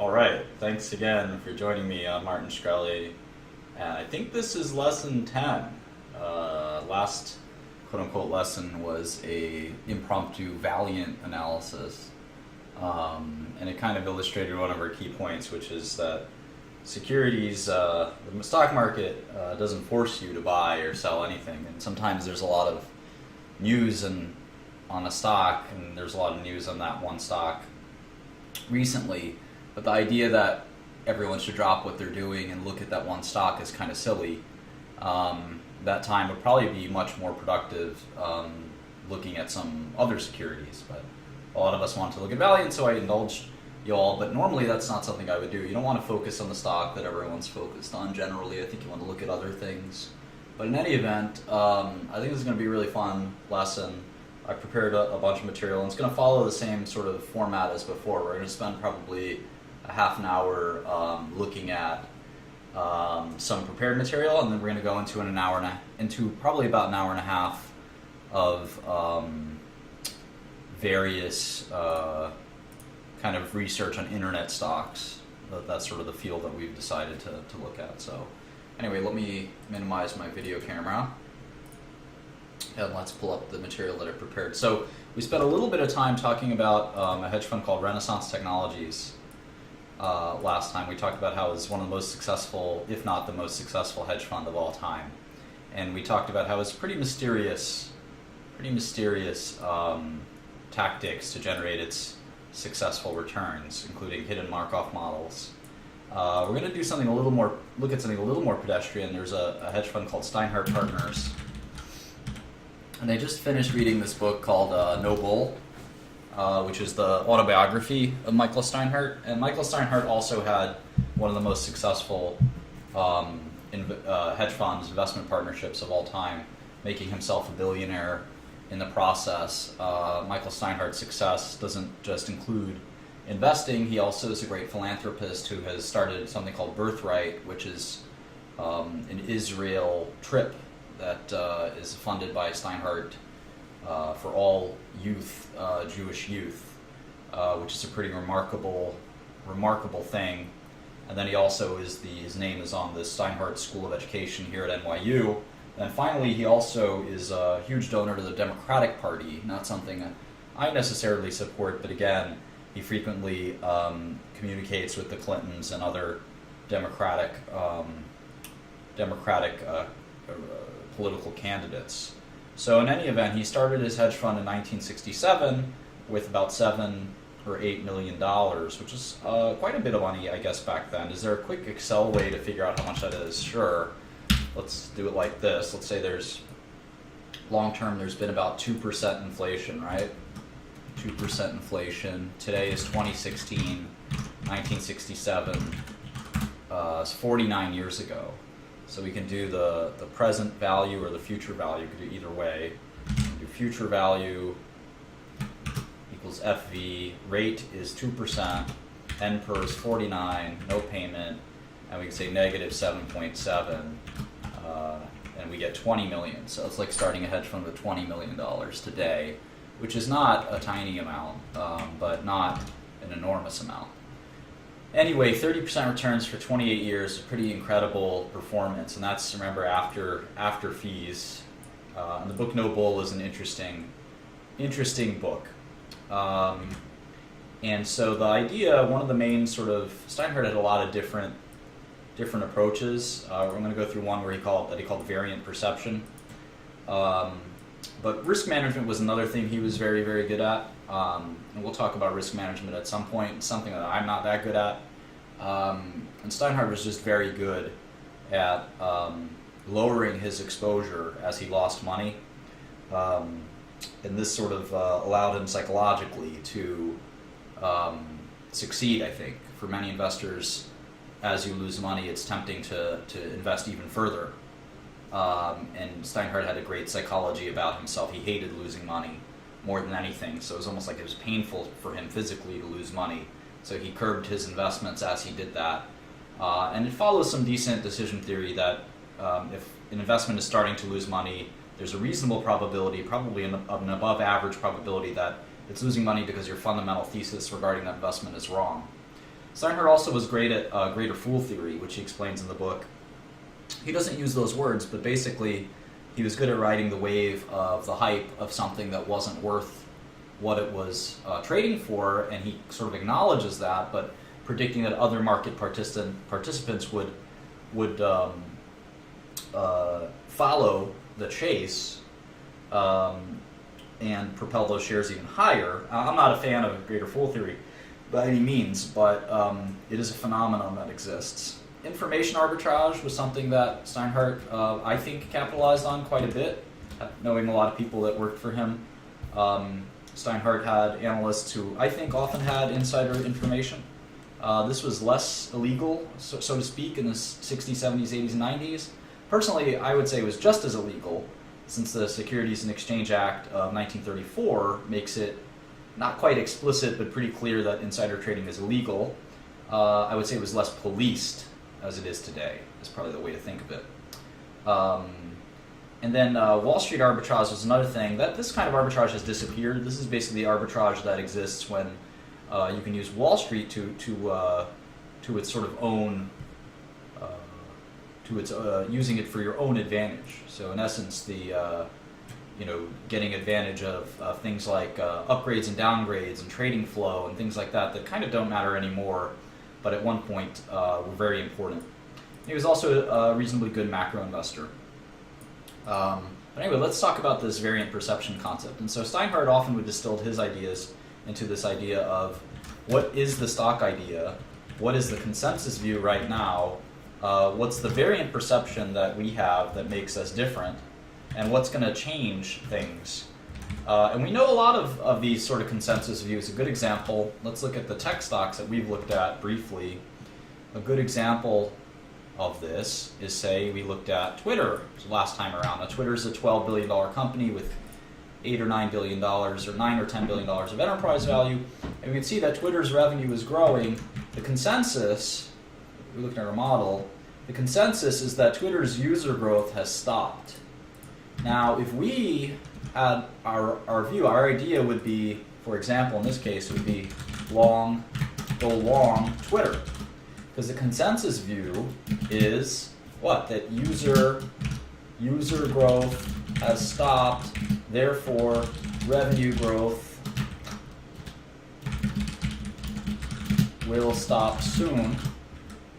Alright, thanks again for joining me on Martin Shkreli. And I think this is lesson 10. Last quote-unquote lesson was a impromptu Valiant analysis. And it kind of illustrated one of our key points, which is that securities, the stock market doesn't force you to buy or sell anything. And sometimes there's a lot of news on a stock, and there's a lot of news on that one stock recently. But the idea that everyone should drop what they're doing and look at that one stock is kind of silly. That time would probably be much more productive looking at some other securities. But a lot of us want to look at Valiant, so I indulged you all. But normally that's not something I would do. You don't want to focus on the stock that everyone's focused on generally. I think you want to look at other things. But in any event, I think this is going to be a really fun lesson. I prepared a bunch of material, and it's going to follow the same sort of format as before. We're going to spend probably a half an hour looking at some prepared material, and then we're going to go into probably about an hour and a half of various kind of research on internet stocks. That's sort of the field that we've decided to look at. So anyway, let me minimize my video camera. And let's pull up the material that I prepared. So we spent a little bit of time talking about a hedge fund called Renaissance Technologies last time. We talked about how it's one of the most successful, if not the most successful hedge fund of all time. And we talked about how it's pretty mysterious tactics to generate its successful returns, including hidden Markov models. We're going to do something look at something a little more pedestrian. There's a hedge fund called Steinhardt Partners. And I just finished reading this book called No Bull, which is the autobiography of Michael Steinhardt. And Michael Steinhardt also had one of the most successful hedge funds, investment partnerships of all time, making himself a billionaire in the process. Michael Steinhardt's success doesn't just include investing. He also is a great philanthropist who has started something called Birthright, which is an Israel trip that is funded by Steinhardt for all youth, Jewish youth, which is a pretty remarkable thing. And then he also his name is on the Steinhardt School of Education here at NYU. And finally, he also is a huge donor to the Democratic Party, not something I necessarily support, but again, he frequently communicates with the Clintons and other Democratic political candidates. So in any event, he started his hedge fund in 1967 with about $7 or $8 million, which is quite a bit of money, I guess, back then. Is there a quick Excel way to figure out how much that is? Sure. Let's do it like this. Let's say long term, there's been about 2% inflation, right? 2% inflation. Today is 2016, 1967. It's 49 years ago. So we can do the present value or the future value. We can do either way. We can do future value equals FV. Rate is 2%. NPER is 49. No payment. And we can say negative 7.7. And we get 20 million. So it's like starting a hedge fund with $20 million today, which is not a tiny amount, but not an enormous amount. Anyway, 30% returns for 28 years, a pretty incredible performance, and that's, remember, after fees. And the book No Bull is an interesting book. And so the idea, one of the main Steinhardt had a lot of different approaches. We're going to go through one where he called variant perception. But risk management was another thing he was very, very good at. And we'll talk about risk management at some point, something that I'm not that good at. And Steinhardt was just very good at lowering his exposure as he lost money. And this sort of allowed him psychologically to succeed, I think. For many investors, as you lose money, it's tempting to invest even further. And Steinhardt had a great psychology about himself. He hated losing money more than anything, so it was almost like it was painful for him physically to lose money. So he curbed his investments as he did that. And it follows some decent decision theory that if an investment is starting to lose money, there's a reasonable probability, probably an above average probability, that it's losing money because your fundamental thesis regarding that investment is wrong. Steinhardt also was great at greater fool theory, which he explains in the book. He doesn't use those words, but basically he was good at riding the wave of the hype of something that wasn't worth what it was trading for, and he sort of acknowledges that, but predicting that other market participants would follow the chase and propel those shares even higher. I'm not a fan of greater fool theory by any means, but it is a phenomenon that exists. Information arbitrage was something that Steinhardt, I think, capitalized on quite a bit, knowing a lot of people that worked for him. Steinhardt had analysts who I think often had insider information. This was less illegal, so to speak, in the 60s, 70s, 80s, and 90s. Personally, I would say it was just as illegal, since the Securities and Exchange Act of 1934 makes it not quite explicit, but pretty clear that insider trading is illegal. I would say it was less policed as it is today, is probably the way to think of it. And then Wall Street arbitrage was another thing. This kind of arbitrage has disappeared. This is basically the arbitrage that exists when you can use Wall Street to its sort of own, using it for your own advantage. So in essence, getting advantage of things like upgrades and downgrades and trading flow and things like that kind of don't matter anymore, but at one point were very important. He was also a reasonably good macro investor. But anyway, let's talk about this variant perception concept. And so Steinhardt often would distill his ideas into this idea of what is the stock idea, what is the consensus view right now, what's the variant perception that we have that makes us different, and what's going to change things. And we know a lot of these sort of consensus views. A good example, let's look at the tech stocks that we've looked at briefly. A good example of this is, say, we looked at Twitter last time around. Now, Twitter is a $12 billion company with $8 or $9 billion, or $9 or $10 billion of enterprise value. And we can see that Twitter's revenue is growing. The consensus, we looked at our model, the consensus is that Twitter's user growth has stopped. Now, if we had our view, our idea would be, for example, in this case, it would be go long Twitter. Because the consensus view is what? That user growth has stopped, therefore revenue growth will stop soon.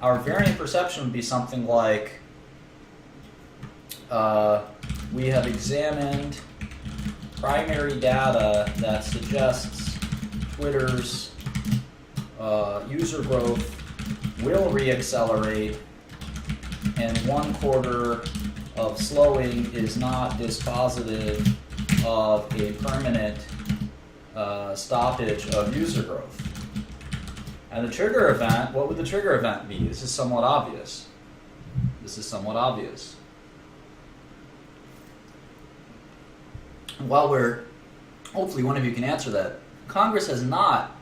Our variant perception would be something like, we have examined primary data that suggests Twitter's user growth will reaccelerate, and 1 quarter of slowing is not dispositive of a permanent stoppage of user growth. And the trigger event, what would the trigger event be? This is somewhat obvious. While hopefully one of you can answer that, Congress has not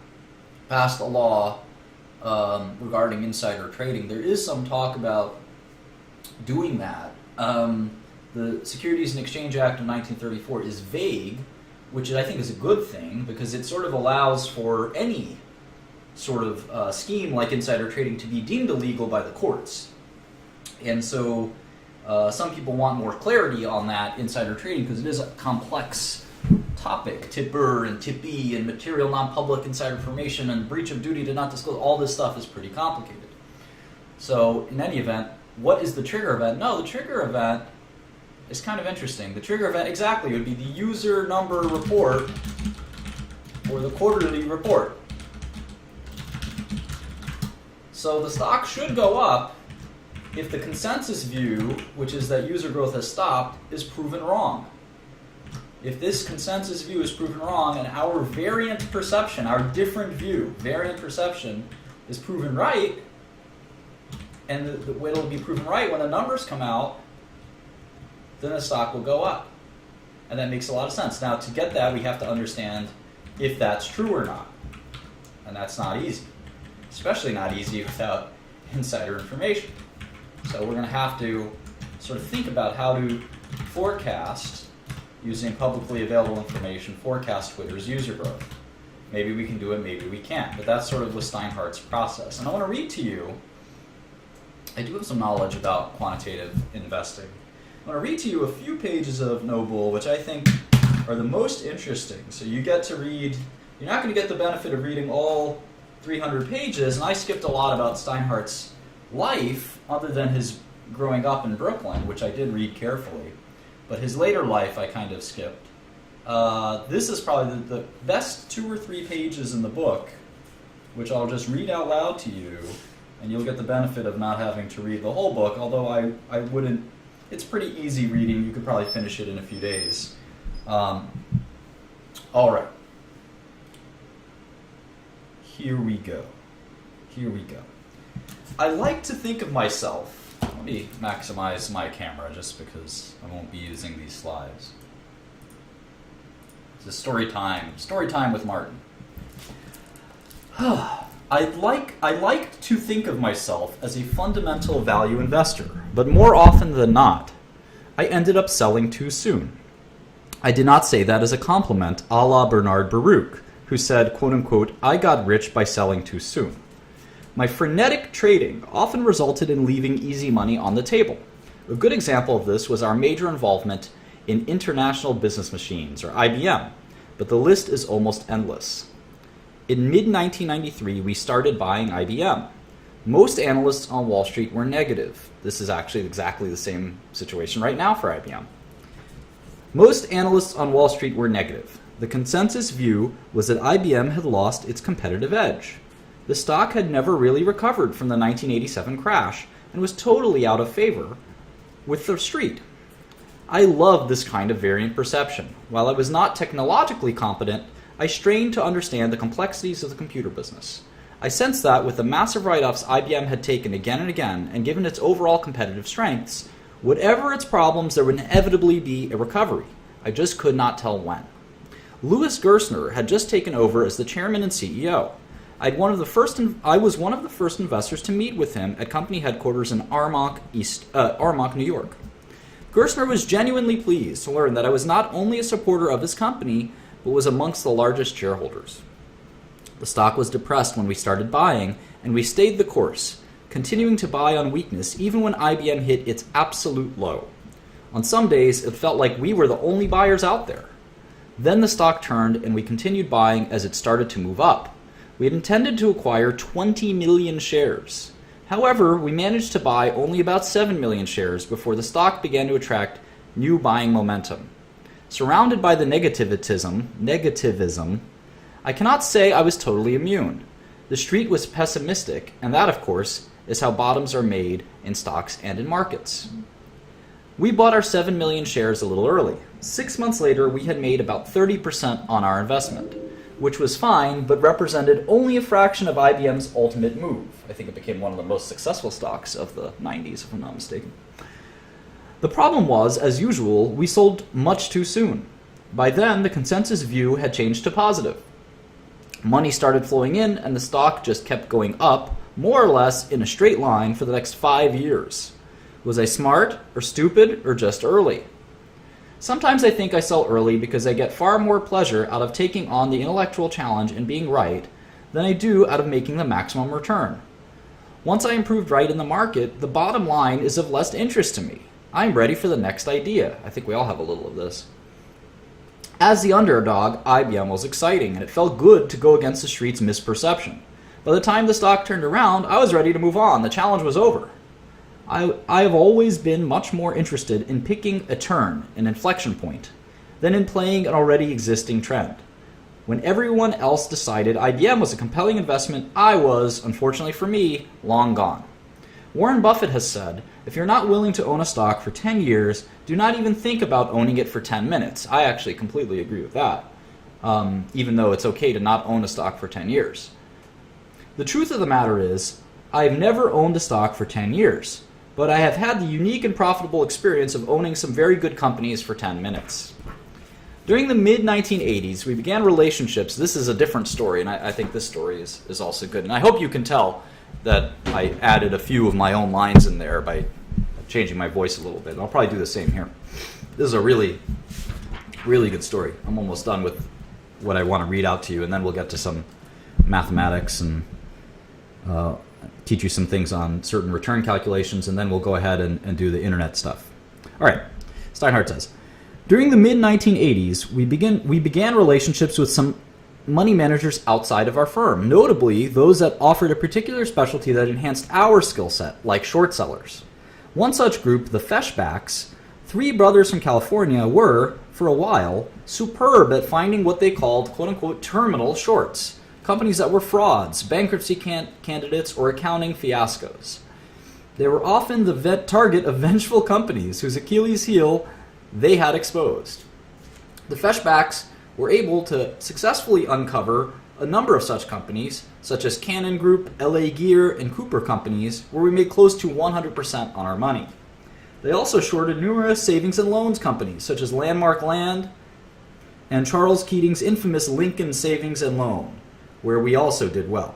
passed a law regarding insider trading. There is some talk about doing that. The Securities and Exchange Act of 1934 is vague, which I think is a good thing, because it sort of allows for any sort of scheme like insider trading to be deemed illegal by the courts. And so some people want more clarity on that insider trading, because it is a complex topic. Tipper and tippee and material non-public insider information and breach of duty to not disclose, all this stuff is pretty complicated. So in any event, what is the trigger event? No, the trigger event is kind of interesting. The trigger event exactly would be the user number report or the quarterly report. So the stock should go up if the consensus view, which is that user growth has stopped, is proven wrong. If this consensus view is proven wrong and our variant perception, our different view, variant perception, is proven right, and it'll be proven right when the numbers come out, then the stock will go up. And that makes a lot of sense. Now, to get that, we have to understand if that's true or not. And that's not easy. Especially not easy without insider information. So we're going to have to sort of think about how to forecast, using publicly available information, forecast Twitter's user growth. Maybe we can do it, maybe we can't. But that's sort of was Steinhardt's process. And I want to read to you, I do have some knowledge about quantitative investing. I want to read to you a few pages of Noble, which I think are the most interesting. So you get to read, you're not going to get the benefit of reading all 300 pages, and I skipped a lot about Steinhardt's life, other than his growing up in Brooklyn, which I did read carefully. But his later life I kind of skipped. This is probably the best 2 or 3 pages in the book, which I'll just read out loud to you, and you'll get the benefit of not having to read the whole book, although I wouldn't, it's pretty easy reading. You could probably finish it in a few days. All right. Here we go. Here we go. I like to think of myself, let me maximize my camera just because I won't be using these slides. It's a story time with Martin. I like to think of myself as a fundamental value investor, but more often than not, I ended up selling too soon. I did not say that as a compliment, a la Bernard Baruch, who said, quote unquote, I got rich by selling too soon. My frenetic trading often resulted in leaving easy money on the table. A good example of this was our major involvement in International Business Machines, or IBM, but the list is almost endless. In mid-1993, we started buying IBM. Most analysts on Wall Street were negative. This is actually exactly the same situation right now for IBM. Most analysts on Wall Street were negative. The consensus view was that IBM had lost its competitive edge. The stock had never really recovered from the 1987 crash and was totally out of favor with the street. I loved this kind of variant perception. While I was not technologically competent, I strained to understand the complexities of the computer business. I sensed that with the massive write-offs IBM had taken again and again, and given its overall competitive strengths, whatever its problems, there would inevitably be a recovery. I just could not tell when. Louis Gerstner had just taken over as the chairman and CEO. I was one of the first investors to meet with him at company headquarters in Armonk, New York. Gerstner was genuinely pleased to learn that I was not only a supporter of his company, but was amongst the largest shareholders. The stock was depressed when we started buying, and we stayed the course, continuing to buy on weakness even when IBM hit its absolute low. On some days, it felt like we were the only buyers out there. Then the stock turned, and we continued buying as it started to move up. We had intended to acquire 20 million shares. However, we managed to buy only about 7 million shares before the stock began to attract new buying momentum. Surrounded by the negativism, I cannot say I was totally immune. The street was pessimistic, and that, of course, is how bottoms are made in stocks and in markets. We bought our 7 million shares a little early. 6 months later, we had made about 30% on our investment, which was fine, but represented only a fraction of IBM's ultimate move. I think it became one of the most successful stocks of the 90s, if I'm not mistaken. The problem was, as usual, we sold much too soon. By then, the consensus view had changed to positive. Money started flowing in, and the stock just kept going up, more or less in a straight line for the next 5 years. Was I smart, or stupid, or just early? Sometimes I think I sell early because I get far more pleasure out of taking on the intellectual challenge and being right than I do out of making the maximum return. Once I am proved right in the market, the bottom line is of less interest to me. I am ready for the next idea. I think we all have a little of this. As the underdog, IBM was exciting, and it felt good to go against the street's misperception. By the time the stock turned around, I was ready to move on. The challenge was over. I have always been much more interested in picking a turn, an inflection point, than in playing an already existing trend. When everyone else decided IBM was a compelling investment, I was, unfortunately for me, long gone. Warren Buffett has said, if you're not willing to own a stock for 10 years, do not even think about owning it for 10 minutes. I actually completely agree with that, even though it's okay to not own a stock for 10 years. The truth of the matter is, I've never owned a stock for 10 years. But I have had the unique and profitable experience of owning some very good companies for 10 minutes. During the mid-1980s, we began relationships. This is a different story, and I think this story is also good. And I hope you can tell that I added a few of my own lines in there by changing my voice a little bit. And I'll probably do the same here. This is a really, really good story. I'm almost done with what I want to read out to you, and then we'll get to some mathematics and teach you some things on certain return calculations, and then we'll go ahead and do the internet stuff. All right, Steinhardt says, during the mid-1980s, we began relationships with some money managers outside of our firm, notably those that offered a particular specialty that enhanced our skill set, like short sellers. One such group, the Feshbacks, three brothers from California, were, for a while, superb at finding what they called, quote-unquote, terminal shorts, companies that were frauds, bankruptcy candidates, or accounting fiascos. They were often the target of vengeful companies whose Achilles heel they had exposed. The Feshbacks were able to successfully uncover a number of such companies, such as Cannon Group, LA Gear, and Cooper Companies, where we made close to 100% on our money. They also shorted numerous savings and loans companies, such as Landmark Land and Charles Keating's infamous Lincoln Savings and Loan, where we also did well.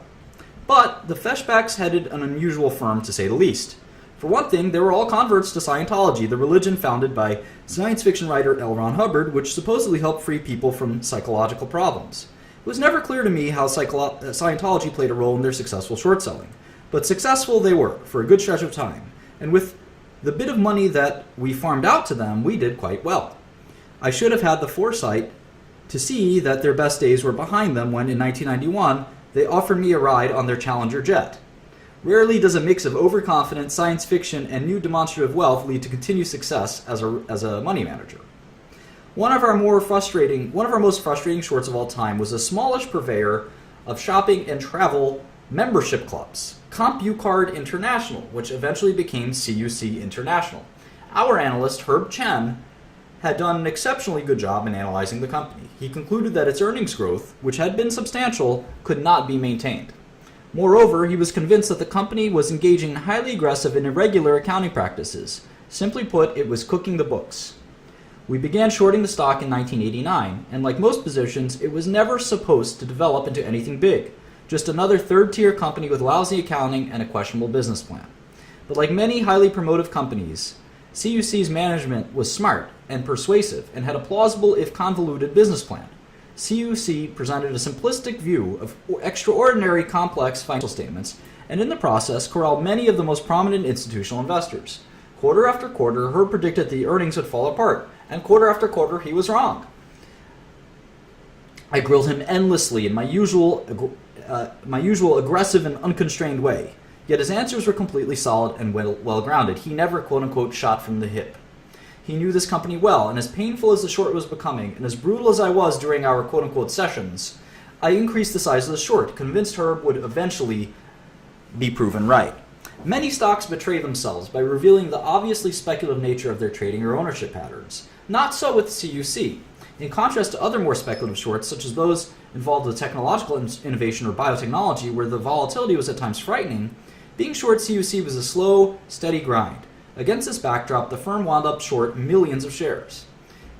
But the Feshbacks headed an unusual firm, to say the least. For one thing, they were all converts to Scientology, the religion founded by science fiction writer L. Ron Hubbard, which supposedly helped free people from psychological problems. It was never clear to me how Scientology played a role in their successful short selling, but successful they were for a good stretch of time, and with the bit of money that we farmed out to them, we did quite well. I should have had the foresight to see that their best days were behind them when, in 1991, they offered me a ride on their Challenger jet. Rarely does a mix of overconfident science fiction and new demonstrative wealth lead to continued success as a money manager. One of our most frustrating shorts of all time was a smallish purveyor of shopping and travel membership clubs, CompuCard International, which eventually became CUC International. Our analyst, Herb Chen, had done an exceptionally good job in analyzing the company. He concluded that its earnings growth, which had been substantial, could not be maintained. Moreover, he was convinced that the company was engaging in highly aggressive and irregular accounting practices. Simply put, it was cooking the books. We began shorting the stock in 1989, and like most positions, it was never supposed to develop into anything big. Just another third-tier company with lousy accounting and a questionable business plan. But like many highly promotive companies, CUC's management was smart and persuasive and had a plausible, if convoluted, business plan. CUC presented a simplistic view of extraordinary complex financial statements, and in the process corralled many of the most prominent institutional investors. Quarter after quarter, Herb predicted the earnings would fall apart, and quarter after quarter, he was wrong. I grilled him endlessly in my usual aggressive and unconstrained way, yet his answers were completely solid and well-grounded. He never, quote-unquote, shot from the hip. He knew this company well, and as painful as the short was becoming, and as brutal as I was during our quote-unquote sessions, I increased the size of the short, convinced Herb would eventually be proven right. Many stocks betray themselves by revealing the obviously speculative nature of their trading or ownership patterns. Not so with CUC. In contrast to other more speculative shorts, such as those involved with technological innovation or biotechnology, where the volatility was at times frightening, being short CUC was a slow, steady grind. Against this backdrop, the firm wound up short millions of shares.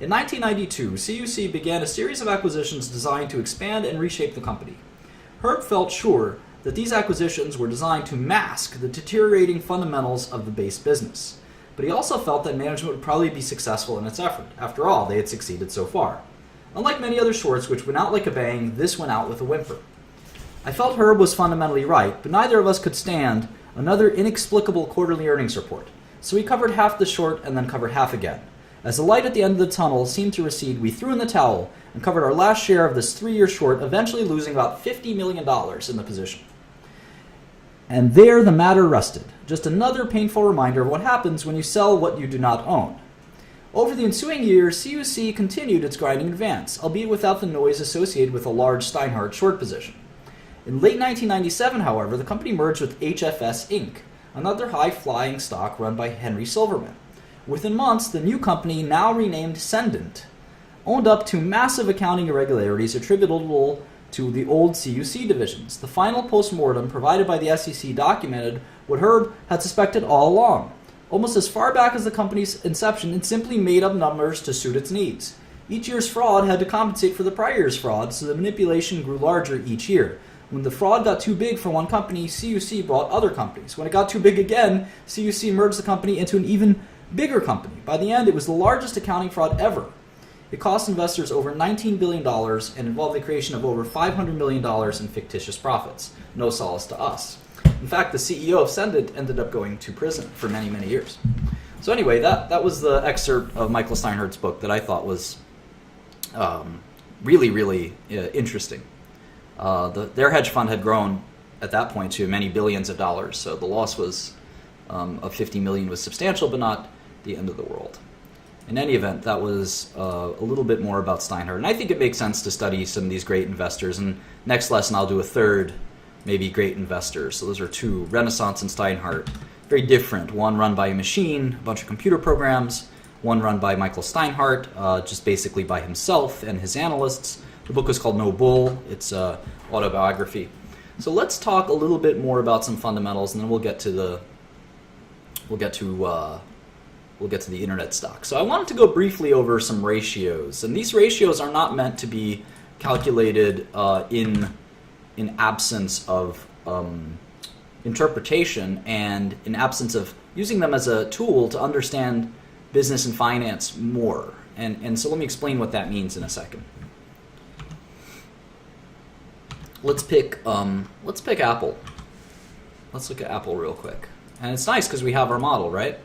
In 1992, CUC began a series of acquisitions designed to expand and reshape the company. Herb felt sure that these acquisitions were designed to mask the deteriorating fundamentals of the base business. But he also felt that management would probably be successful in its effort. After all, they had succeeded so far. Unlike many other shorts which went out like a bang, this went out with a whimper. I felt Herb was fundamentally right, but neither of us could stand another inexplicable quarterly earnings report. So we covered half the short and then covered half again. As the light at the end of the tunnel seemed to recede, we threw in the towel and covered our last share of this 3-year short, eventually losing about $50 million in the position. And there the matter rested. Just another painful reminder of what happens when you sell what you do not own. Over the ensuing years, CUC continued its grinding advance, albeit without the noise associated with a large Steinhardt short position. In late 1997, however, the company merged with HFS Inc., another high-flying stock run by Henry Silverman. Within months, the new company, now renamed Cendant, owned up to massive accounting irregularities attributable to the old CUC divisions. The final post-mortem provided by the SEC documented what Herb had suspected all along. Almost as far back as the company's inception, it simply made up numbers to suit its needs. Each year's fraud had to compensate for the prior year's fraud, so the manipulation grew larger each year. When the fraud got too big for one company, CUC bought other companies. When it got too big again, CUC merged the company into an even bigger company. By the end, it was the largest accounting fraud ever. It cost investors over $19 billion and involved the creation of over $500 million in fictitious profits. No solace to us. In fact, the CEO of Sendit ended up going to prison for many, many years. So anyway, that was the excerpt of Michael Steinhardt's book that I thought was really, really interesting. Their hedge fund had grown at that point to many billions of dollars, so the loss was of 50 million was substantial, but not the end of the world. In any event, that was a little bit more about Steinhardt, and I think it makes sense to study some of these great investors. And next lesson, I'll do a third, maybe great investors. So those are two, Renaissance and Steinhardt, very different. One run by a machine, a bunch of computer programs. One run by Michael Steinhardt, just basically by himself and his analysts. The book is called No Bull. It's autobiography. So let's talk a little bit more about some fundamentals, and then we'll get to the internet stock. So I wanted to go briefly over some ratios, and these ratios are not meant to be calculated in absence of interpretation and in absence of using them as a tool to understand business and finance more. And so let me explain what that means in a second. Let's pick Apple. Let's look at Apple real quick. And it's nice because we have our model, right?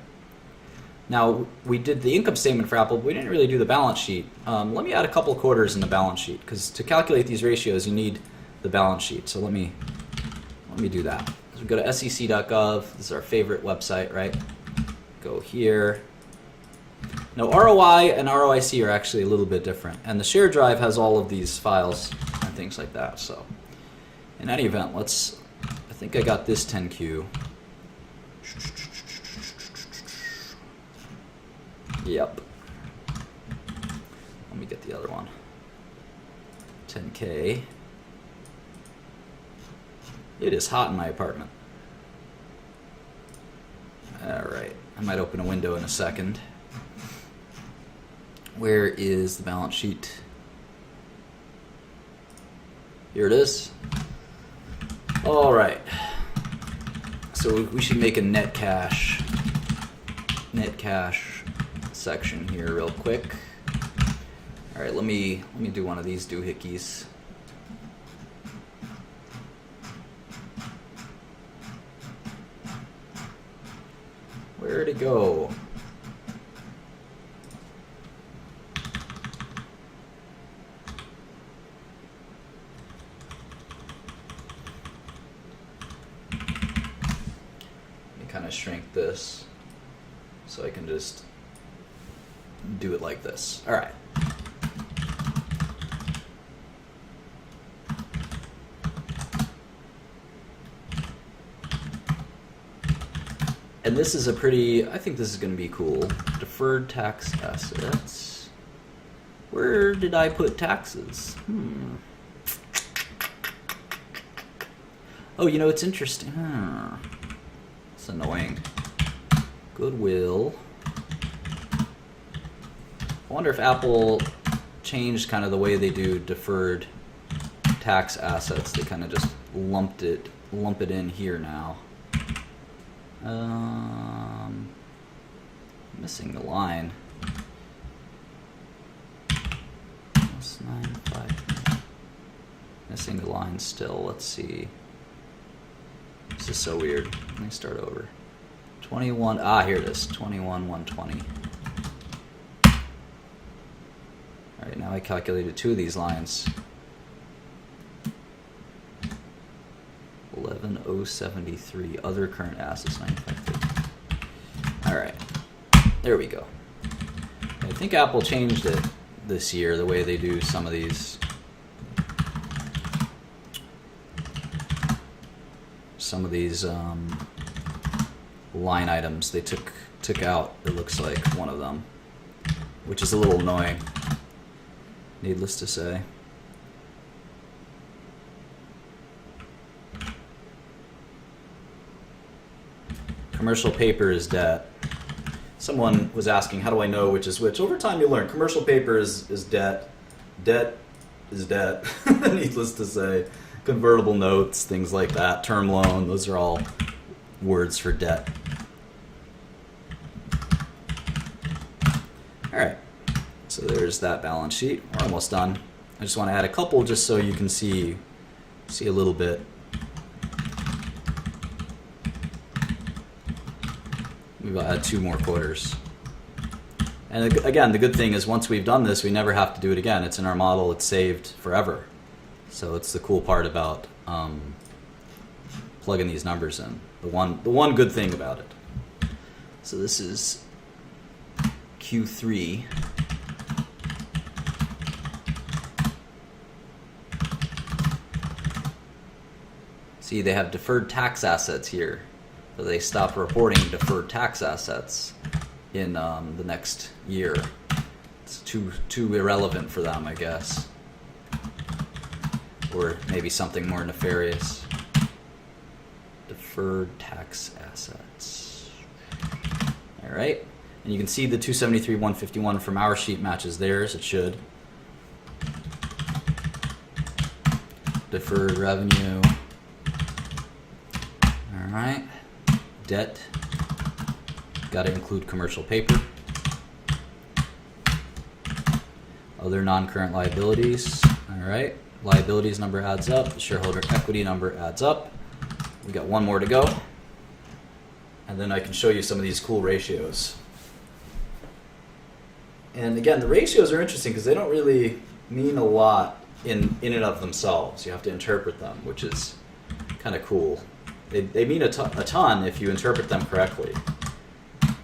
Now, we did the income statement for Apple, but we didn't really do the balance sheet. Let me add a couple quarters in the balance sheet, because to calculate these ratios, you need the balance sheet. So let me do that. So we go to sec.gov. This is our favorite website, right? Go here. Now, ROI and ROIC are actually a little bit different, and the share drive has all of these files and things like that. So, in any event, I think I got this 10Q. Yep. Let me get the other one. 10K. It is hot in my apartment. Alright. I might open a window in a second. Where is the balance sheet? Here it is. Alright. So we should make a net cash section here real quick. All right, let me do one of these doohickeys. Where'd it go? Let me kind of shrink this so I can just do it like this. All right. And this is I think this is going to be cool. Deferred tax assets. Where did I put taxes? Oh, it's interesting. It's annoying. Goodwill. I wonder if Apple changed kind of the way they do deferred tax assets. They kind of just lump it in here now. Missing the line. Missing the line still. Let's see. This is so weird. Let me start over. 21. Here it is. 21,120. All right, now I calculated two of these lines. 11,073. Other current assets. 950. All right, there we go. I think Apple changed it this year, the way they do some of these. Line items they took out. It looks like one of them, which is a little annoying, needless to say. Commercial paper is debt. Someone was asking, how do I know which is which? Over time you learn. Commercial paper is debt. Debt is debt, needless to say. Convertible notes, things like that. Term loan, those are all words for debt. All right. So there's that balance sheet. We're almost done. I just want to add a couple just so you can see a little bit. Maybe I'll add 2 more quarters. And again, the good thing is once we've done this, we never have to do it again. It's in our model. It's saved forever. So it's the cool part about plugging these numbers in. The one good thing about it. So this is Q3. See, they have deferred tax assets here. So they stop reporting deferred tax assets in the next year. It's too irrelevant for them, I guess. Or maybe something more nefarious. Deferred tax assets. All right. And you can see the 273,151 from our sheet matches theirs. It should. Deferred revenue. All right. Debt. Got to include commercial paper. Other non-current liabilities. All right. Liabilities number adds up. The shareholder equity number adds up. We got 1 more to go. And then I can show you some of these cool ratios. And again, the ratios are interesting because they don't really mean a lot in and of themselves. You have to interpret them, which is kind of cool. They mean a ton if you interpret them correctly.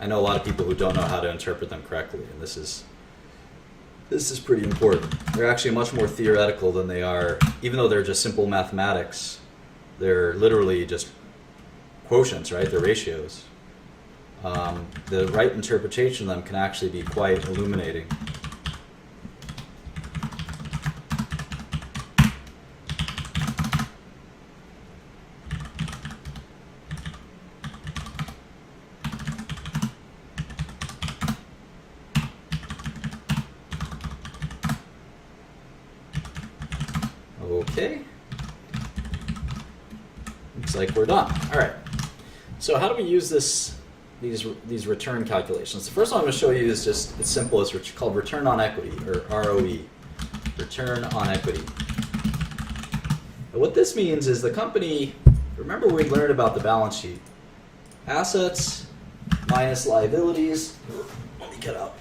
I know a lot of people who don't know how to interpret them correctly, and this is pretty important. They're actually much more theoretical than they are, even though they're just simple mathematics. They're literally just quotients, right? They're ratios. The right interpretation of them can actually be quite illuminating. Okay. Looks like we're done. All right. So how do we use these return calculations? The first one I'm going to show you is just as simple as called return on equity, or ROE. Return on equity. And what this means is the company, remember we learned about the balance sheet. Assets minus liabilities. Let me get out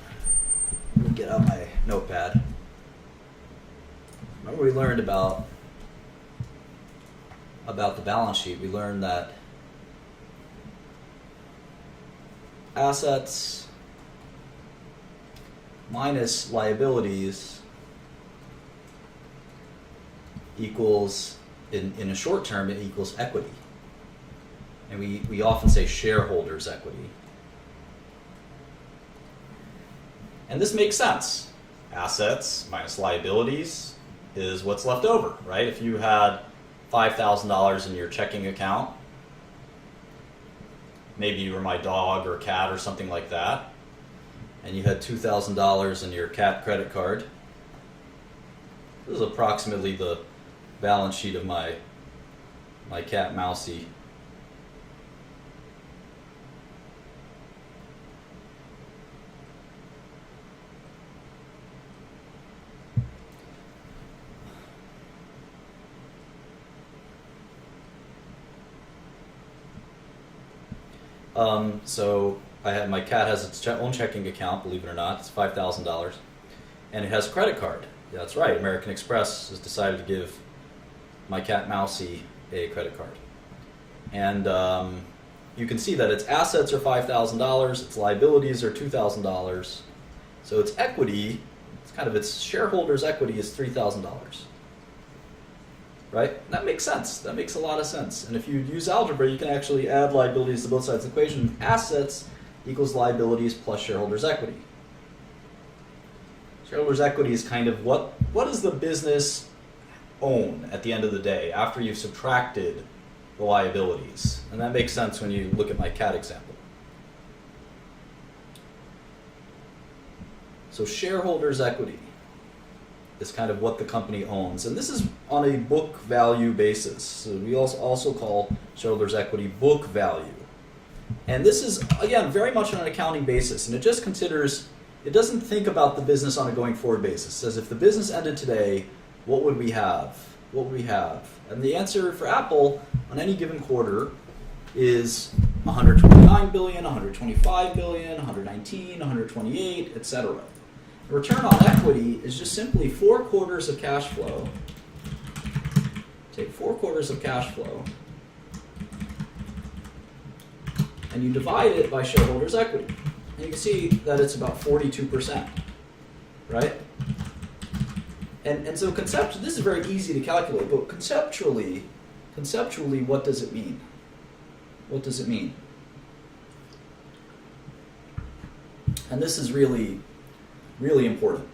my notepad. Remember we learned about the balance sheet. We learned that assets minus liabilities equals, in a short term, it equals equity. And we often say shareholders' equity. And this makes sense. Assets minus liabilities is what's left over, right? If you had $5,000 in your checking account, maybe you were my dog or cat or something like that, and you had $2,000 in your cat credit card. This is approximately the balance sheet of my cat Mousy. So my cat has its own checking account, believe it or not. It's $5,000, and it has a credit card. Yeah, that's right. American Express has decided to give my cat Mousy a credit card, and you can see that its assets are $5,000, its liabilities are $2,000. So its equity, its shareholders' equity is $3,000. Right? That makes sense. That makes a lot of sense. And if you use algebra, you can actually add liabilities to both sides of the equation. Assets equals liabilities plus shareholders' equity. Shareholders' equity is kind of what does the business own at the end of the day after you've subtracted the liabilities. And that makes sense when you look at my cat example. So shareholders' equity is kind of what the company owns. And this is on a book value basis. So we also call shareholders' equity book value. And this is, again, very much on an accounting basis. And it just considers It doesn't think about the business on a going forward basis. It says if the business ended today, what would we have? What would we have? And the answer for Apple on any given quarter is 129 billion, 125 billion, 119, 128, etc. Return on equity is just simply 4 quarters of cash flow. Take 4 quarters of cash flow and you divide it by shareholders' equity. And you can see that it's about 42%, right? And so conceptually, this is very easy to calculate, but conceptually, what does it mean? What does it mean? And this is really, really important.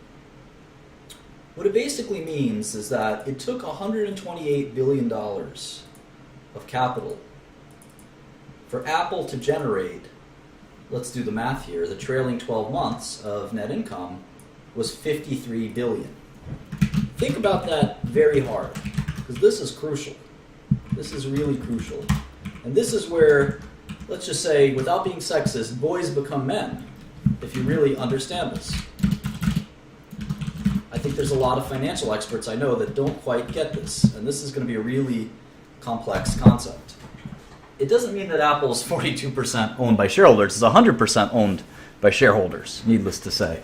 What it basically means is that it took $128 billion of capital for Apple to generate, let's do the math here, the trailing 12 months of net income was $53 billion. Think about that very hard, because this is crucial. This is really crucial. And this is where, let's just say, without being sexist, boys become men, if you really understand this. I think there's a lot of financial experts I know that don't quite get this, and this is going to be a really complex concept. It doesn't mean that Apple is 42% owned by shareholders. It's 100% owned by shareholders, needless to say.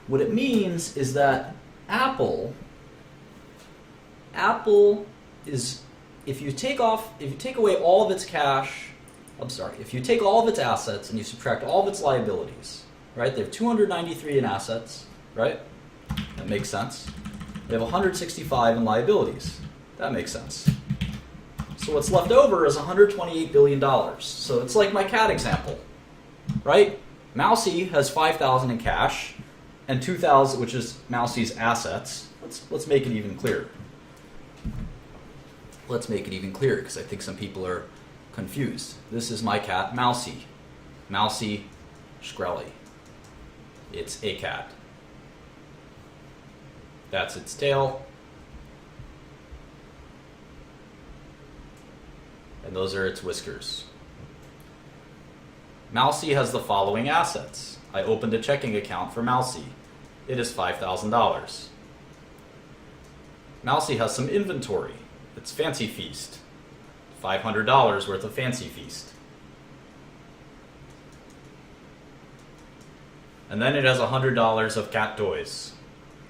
What it means is that Apple is, if you take away all of its cash, if you take all of its assets and you subtract all of its liabilities, right? They have 293 in assets, right? That makes sense. They have 165 in liabilities. That makes sense. So what's left over is $128 billion. So it's like my cat example, right? Mousy has $5,000 in cash and $2,000, which is Mousy's assets. Let's make it even clearer. Let's make it even clearer because I think some people are confused. This is my cat, Mousy. Martin Shkreli. It's a cat. That's its tail. And those are its whiskers. Mousy has the following assets. I opened a checking account for Mousy. It is $5,000. Mousy has some inventory. It's Fancy Feast. $500 worth of Fancy Feast. And then it has $100 of cat toys.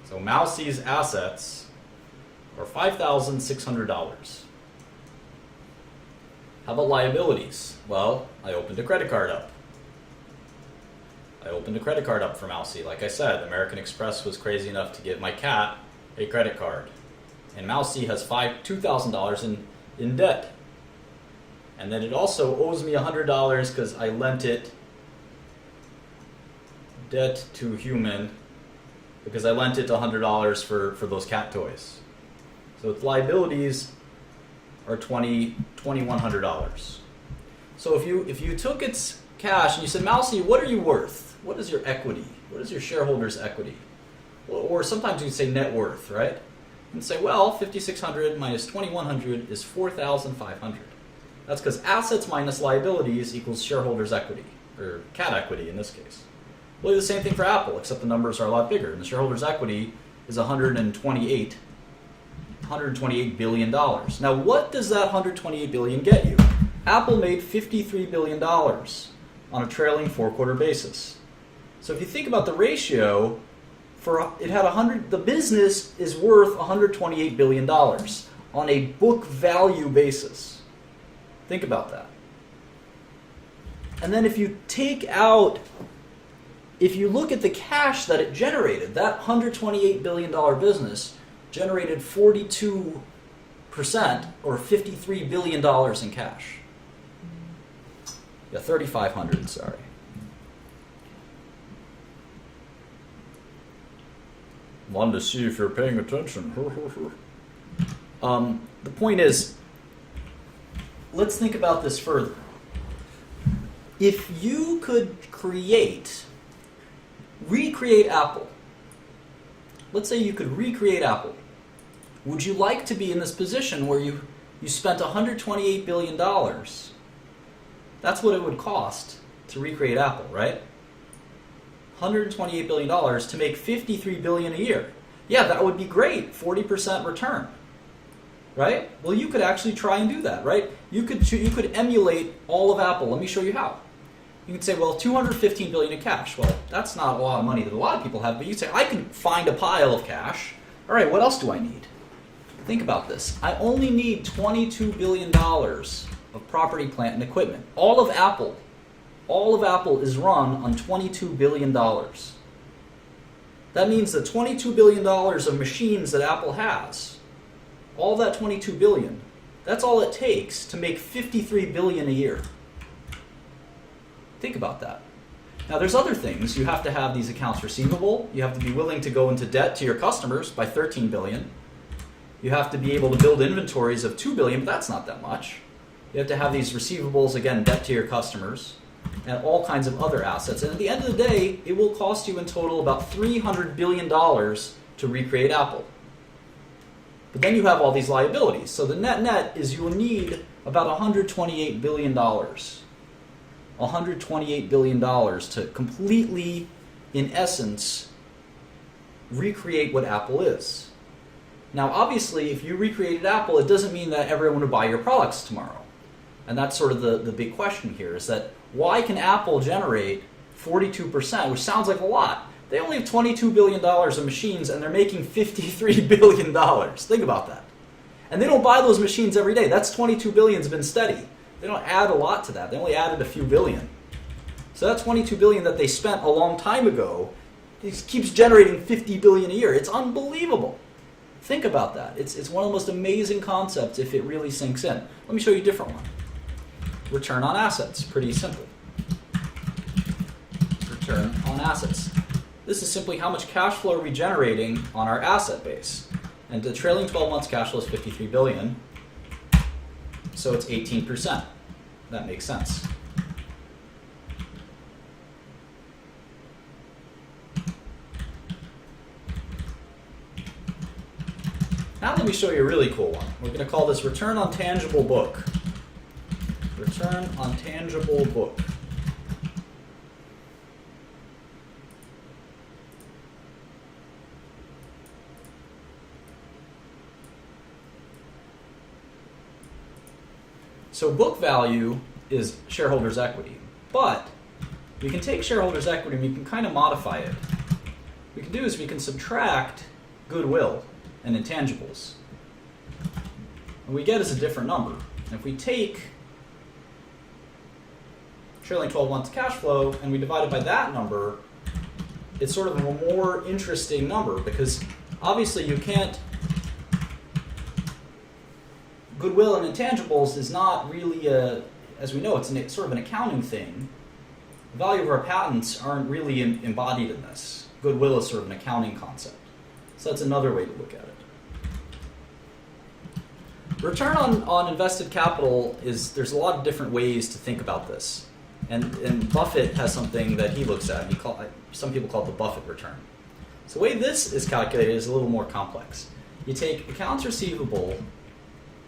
So Mousy's assets are $5,600. How about liabilities? Well, I opened a credit card up. For Mousy. Like I said, American Express was crazy enough to give my cat a credit card. And Mousy has $2,000 in debt. And then it also owes me $100 because I lent it debt to human because I lent it $100 for those cat toys. So its liabilities are $2,100. So if you took its cash and you said, Mousy, what are you worth? What is your equity? What is your shareholders' equity? Or sometimes you say net worth, right? And say, well, 5,600 minus 2,100 is 4,500. That's because assets minus liabilities equals shareholders' equity, or cat equity in this case. We'll do the same thing for Apple, except the numbers are a lot bigger. And the shareholders' equity is $128 billion. Now, what does that $128 billion get you? Apple made $53 billion on a trailing 4-quarter basis. So if you think about the ratio, the business is worth $128 billion on a book value basis. Think about that. And then if you look at the cash that it generated, that $128 billion business generated 42% or $53 billion in cash. Yeah, 3,500, sorry. Wanted to see if you're paying attention. The point is, let's think about this further. If you could recreate Apple, let's say you could recreate Apple, would you like to be in this position where you spent $128 billion? That's what it would cost to recreate Apple, right? $128 billion to make $53 billion a year. Yeah, that would be great, 40% return, right? Well, you could actually try and do that, right? You could emulate all of Apple. Let me show you how. You could say, well, $215 billion in cash. Well, that's not a lot of money that a lot of people have, but you say, I can find a pile of cash. All right, what else do I need? Think about this. I only need $22 billion of property, plant, and equipment. All of Apple is run on $22 billion. That means that $22 billion of machines that Apple has, all that $22 billion, that's all it takes to make $53 billion a year. Think about that. Now there's other things. You have to have these accounts receivable. You have to be willing to go into debt to your customers by $13 billion. You have to be able to build inventories of $2 billion, but that's not that much. You have to have these receivables, again, debt to your customers, and all kinds of other assets. And at the end of the day, it will cost you in total about $300 billion to recreate Apple. But then you have all these liabilities. So the net is you will need about $128 billion. $128 billion to completely, in essence, recreate what Apple is. Now, obviously, if you recreated Apple, it doesn't mean that everyone would buy your products tomorrow. And that's sort of the big question here, is that why can Apple generate 42%, which sounds like a lot? They only have $22 billion of machines, and they're making $53 billion. Think about that. And they don't buy those machines every day. That's $22 billion has been steady. They don't add a lot to that. They only added a few billion. So that $22 billion that they spent a long time ago, it keeps generating $50 billion a year. It's unbelievable. Think about that. It's one of the most amazing concepts if it really sinks in. Let me show you a different one. Return on assets. Pretty simple. Return on assets. This is simply how much cash flow are we generating on our asset base. And the trailing 12 months cash flow is $53 billion. So it's 18%. That makes sense. Now let me show you a really cool one. We're going to call this return on tangible book. Return on tangible book. So book value is shareholders' equity, but we can take shareholders' equity and we can kind of modify it. What we can do is we can subtract goodwill and intangibles. And we get is a different number. And if we take trailing 12 months cash flow and we divide it by that number, it's sort of a more interesting number because obviously you can't. Goodwill and intangibles is not really as we know, it's sort of an accounting thing. The value of our patents aren't really embodied in this. Goodwill is sort of an accounting concept. So that's another way to look at it. Return on invested capital there's a lot of different ways to think about this. And Buffett has something that he looks at. Some people call it the Buffett return. So the way this is calculated is a little more complex. You take accounts receivable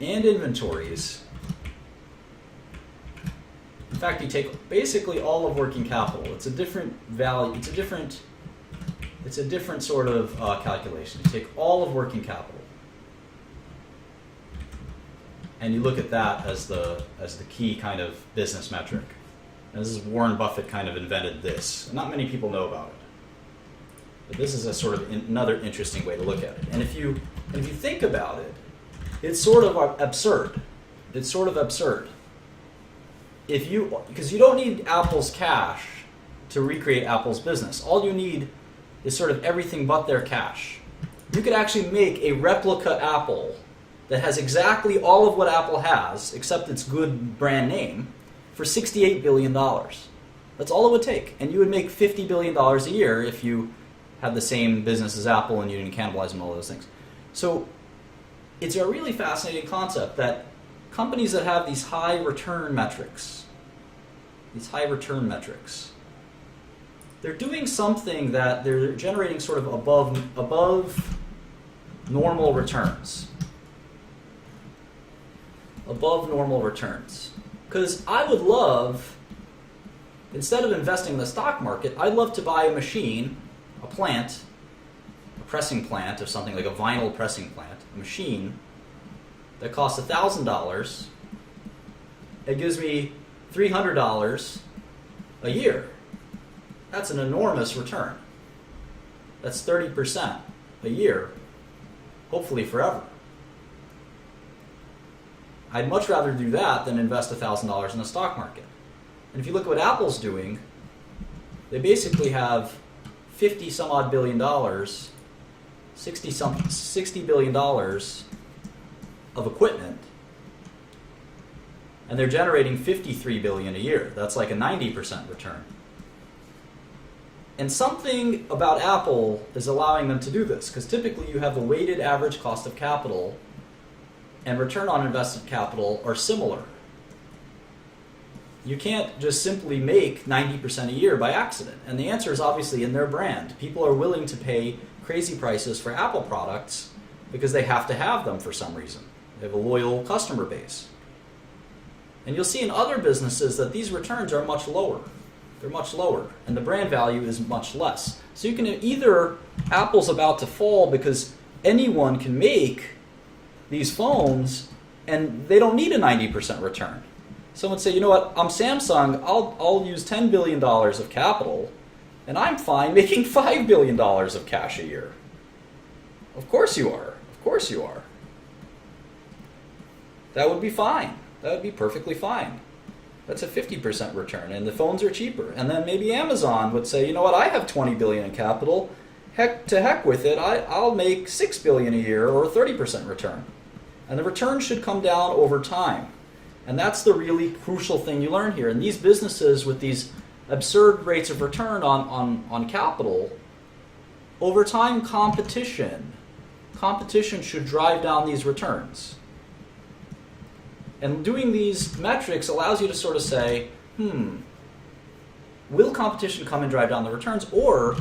and inventories. In fact, you take basically all of working capital. It's a different value. It's a different sort of calculation. You take all of working capital, and you look at that as the key kind of business metric. And this is Warren Buffett kind of invented this. Not many people know about it, but this is a sort of another interesting way to look at it. And if you think about it, it's sort of absurd. It's sort of absurd. Because you don't need Apple's cash to recreate Apple's business. All you need is sort of everything but their cash. You could actually make a replica Apple that has exactly all of what Apple has, except its good brand name, for $68 billion. That's all it would take. And you would make $50 billion a year if you had the same business as Apple and you didn't cannibalize them, all those things. So it's a really fascinating concept that companies that have these high return metrics, they're doing something that they're generating sort of above normal returns. Above normal returns. Because I would love instead of investing in the stock market, I'd love to buy a machine, a plant, a pressing plant of something like a vinyl pressing plant, a machine that costs $1,000. It gives me $300 a year. That's an enormous return. That's 30% a year, hopefully forever. I'd much rather do that than invest $1,000 in the stock market. And if you look at what Apple's doing, they basically have 50 some odd billion dollars, 60 billion dollars of equipment, and they're generating 53 billion a year. That's like a 90% return. And something about Apple is allowing them to do this, because typically you have the weighted average cost of capital and return on invested capital are similar. You can't just simply make 90% a year by accident. And the answer is obviously in their brand. People are willing to pay crazy prices for Apple products because they have to have them for some reason. They have a loyal customer base. And you'll see in other businesses that these returns are much lower. They're much lower, and the brand value is much less. So you can either, Apple's about to fall because anyone can make these phones and they don't need a 90% return. Someone say, you know what, I'm Samsung, I'll use $10 billion of capital and I'm fine making $5 billion of cash a year. Of course you are. Of course you are. That would be fine. That would be perfectly fine. That's a 50% return, and the phones are cheaper. And then maybe Amazon would say, you know what, I have $20 billion in capital. Heck with it. I'll make $6 billion a year, or a 30% return. And the return should come down over time. And that's the really crucial thing you learn here. And these businesses with these absurd rates of return on capital, over time competition should drive down these returns. And doing these metrics allows you to sort of say, will competition come and drive down the returns, or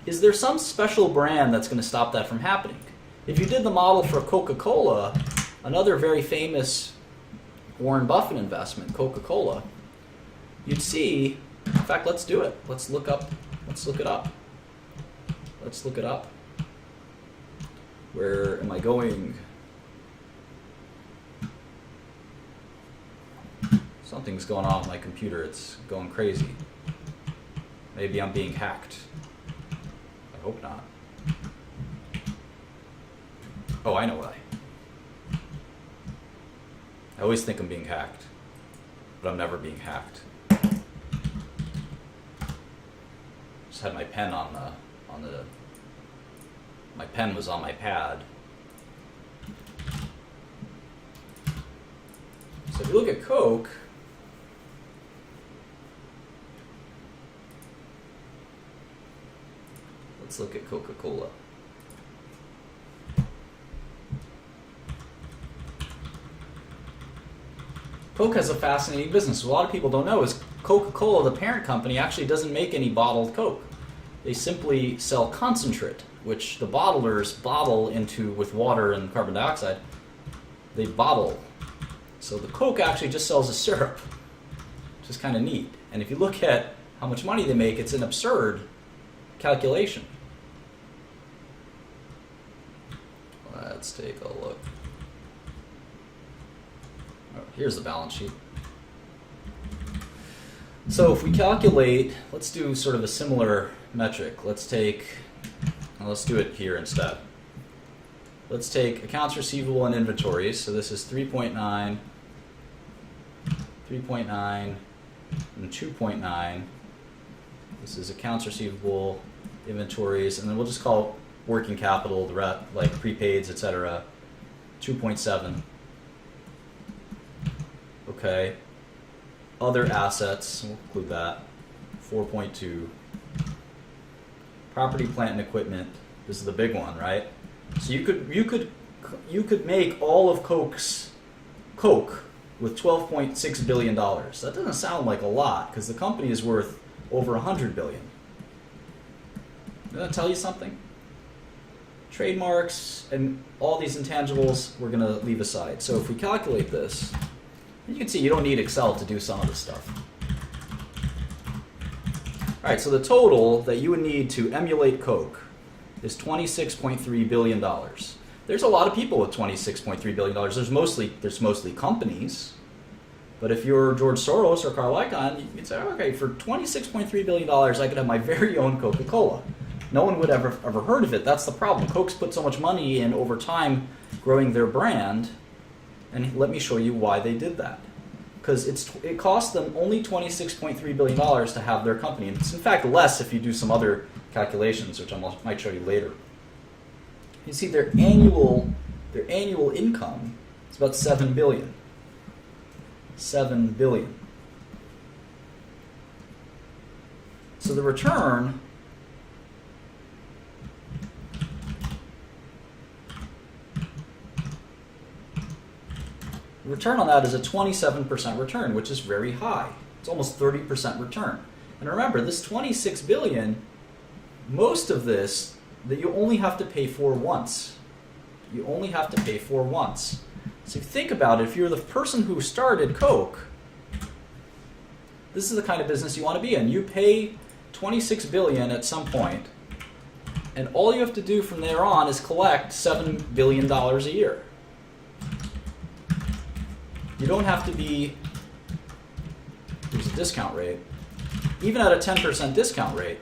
is there some special brand that's going to stop that from happening? If you did the model for Coca-Cola, another very famous Warren Buffett investment, Coca-Cola, you'd see, in fact, let's do it. Let's look it up. Where am I going? Something's going on with my computer. It's going crazy. Maybe I'm being hacked. I hope not. Oh, I know why. I always think I'm being hacked, but I'm never being hacked. Just had my pen my pen was on my pad. So if you look at Coke, let's look at Coca-Cola. Coke has a fascinating business. What a lot of people don't know is Coca-Cola, the parent company, actually doesn't make any bottled Coke. They simply sell concentrate, which the bottlers bottle into with water and carbon dioxide. They bottle. So the Coke actually just sells a syrup, which is kind of neat. And if you look at how much money they make, it's an absurd calculation. Let's take a look. Oh, here's the balance sheet. So if we calculate, let's do sort of a similar metric. Let's do it here instead. Let's take accounts receivable and inventories. So this is 3.9, and 2.9. This is accounts receivable, inventories, and then we'll just call it working capital, the rest, like prepaids, etc. 2.7. Okay. Other assets, we'll include that. 4.2. Property, plant, and equipment. This is the big one, right? So you could make all of Coke with $12.6 billion. That doesn't sound like a lot because the company is worth over $100 billion. Does that tell you something? Trademarks and all these intangibles we're going to leave aside. So if we calculate this, you can see you don't need Excel to do some of this stuff. All right, so the total that you would need to emulate Coke is $26.3 billion. There's a lot of people with $26.3 billion. There's mostly companies. But if you're George Soros or Carl Icahn, you can say, okay, for $26.3 billion, I could have my very own Coca-Cola. No one would ever heard of it. That's the problem. Coke's put so much money in over time growing their brand. And let me show you why they did that. Because it cost them only $26.3 billion to have their company. And it's in fact less if you do some other calculations, which I might show you later. You see their annual income is about $7 billion. $7 billion. So the return on that is a 27% return, which is very high. It's almost 30% return. And remember, this 26 billion, most of this that you only have to pay for once. You only have to pay for once. So if you think about it, if you're the person who started Coke, this is the kind of business you want to be in. You pay 26 billion at some point, and all you have to do from there on is collect $7 billion a year. You don't have to be, there's a discount rate. Even at a 10% discount rate,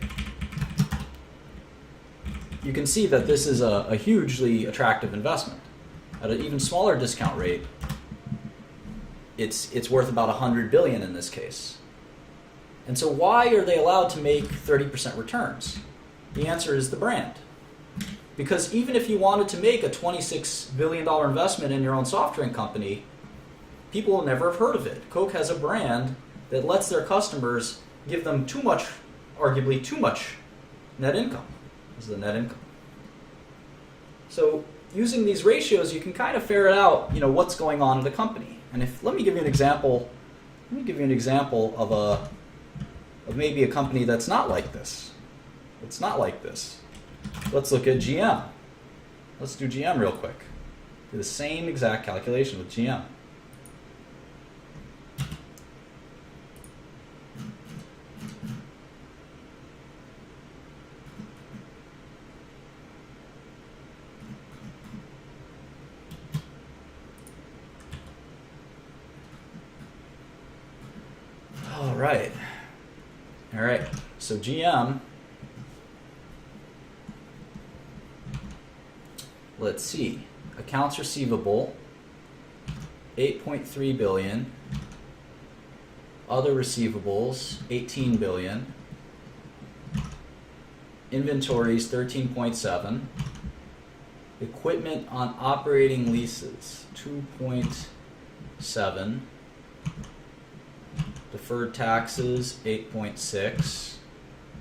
you can see that this is a hugely attractive investment. At an even smaller discount rate, it's worth about 100 billion in this case. And so why are they allowed to make 30% returns? The answer is the brand. Because even if you wanted to make a $26 billion investment in your own soft drink company, people will never have heard of it. Coke has a brand that lets their customers give them too much, arguably too much, net income. This is the net income. So using these ratios, you can kind of ferret out, what's going on in the company. And let me give you an example. Let me give you an example of maybe a company that's not like this. It's not like this. Let's look at GM. Let's do GM real quick. Do the same exact calculation with GM. All right. So GM, let's see. Accounts receivable, 8.3 billion. Other receivables, 18 billion. Inventories, 13.7. Equipment on operating leases, 2.7. Deferred taxes, 8.6.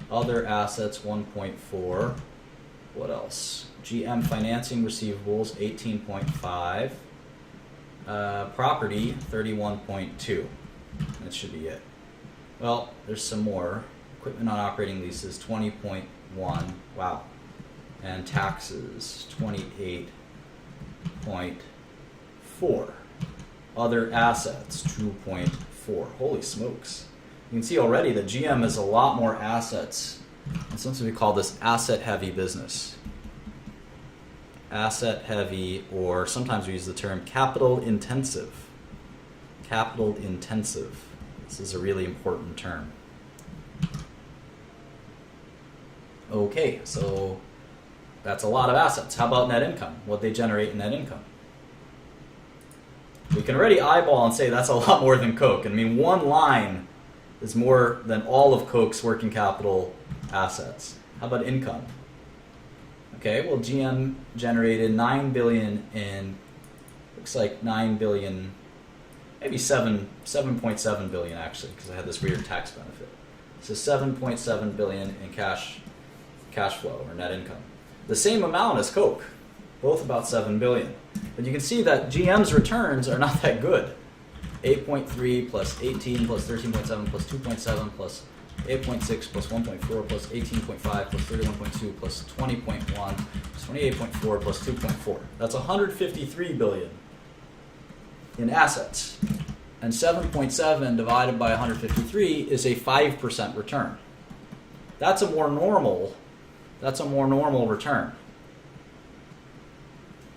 Other assets, 1.4. What else? GM financing receivables, 18.5. Property, 31.2. That should be it. Well, there's some more. Equipment on operating leases, 20.1. Wow. And taxes, 28.4. Other assets, 2.4. Holy smokes. You can see already that GM has a lot more assets. And sometimes we call this asset-heavy business. Asset-heavy, or sometimes we use the term capital-intensive. Capital-intensive. This is a really important term. Okay, so that's a lot of assets. How about net income? What they generate in net income? We can already eyeball and say that's a lot more than Coke. I mean, one line is more than all of Coke's working capital assets. How about income? Okay, well, GM generated 9 billion in, looks like 9 billion, maybe 7.7 billion actually, because I had this weird tax benefit. So 7.7 billion in cash flow or net income. The same amount as Coke, both about 7 billion. But you can see that GM's returns are not that good. 8.3 plus 18 plus 13.7 plus 2.7 plus 8.6 plus 1.4 plus 18.5 plus 31.2 plus 20.1 plus 28.4 plus 2.4. That's 153 billion in assets. And 7.7 divided by 153 is a 5% return. That's a more normal return.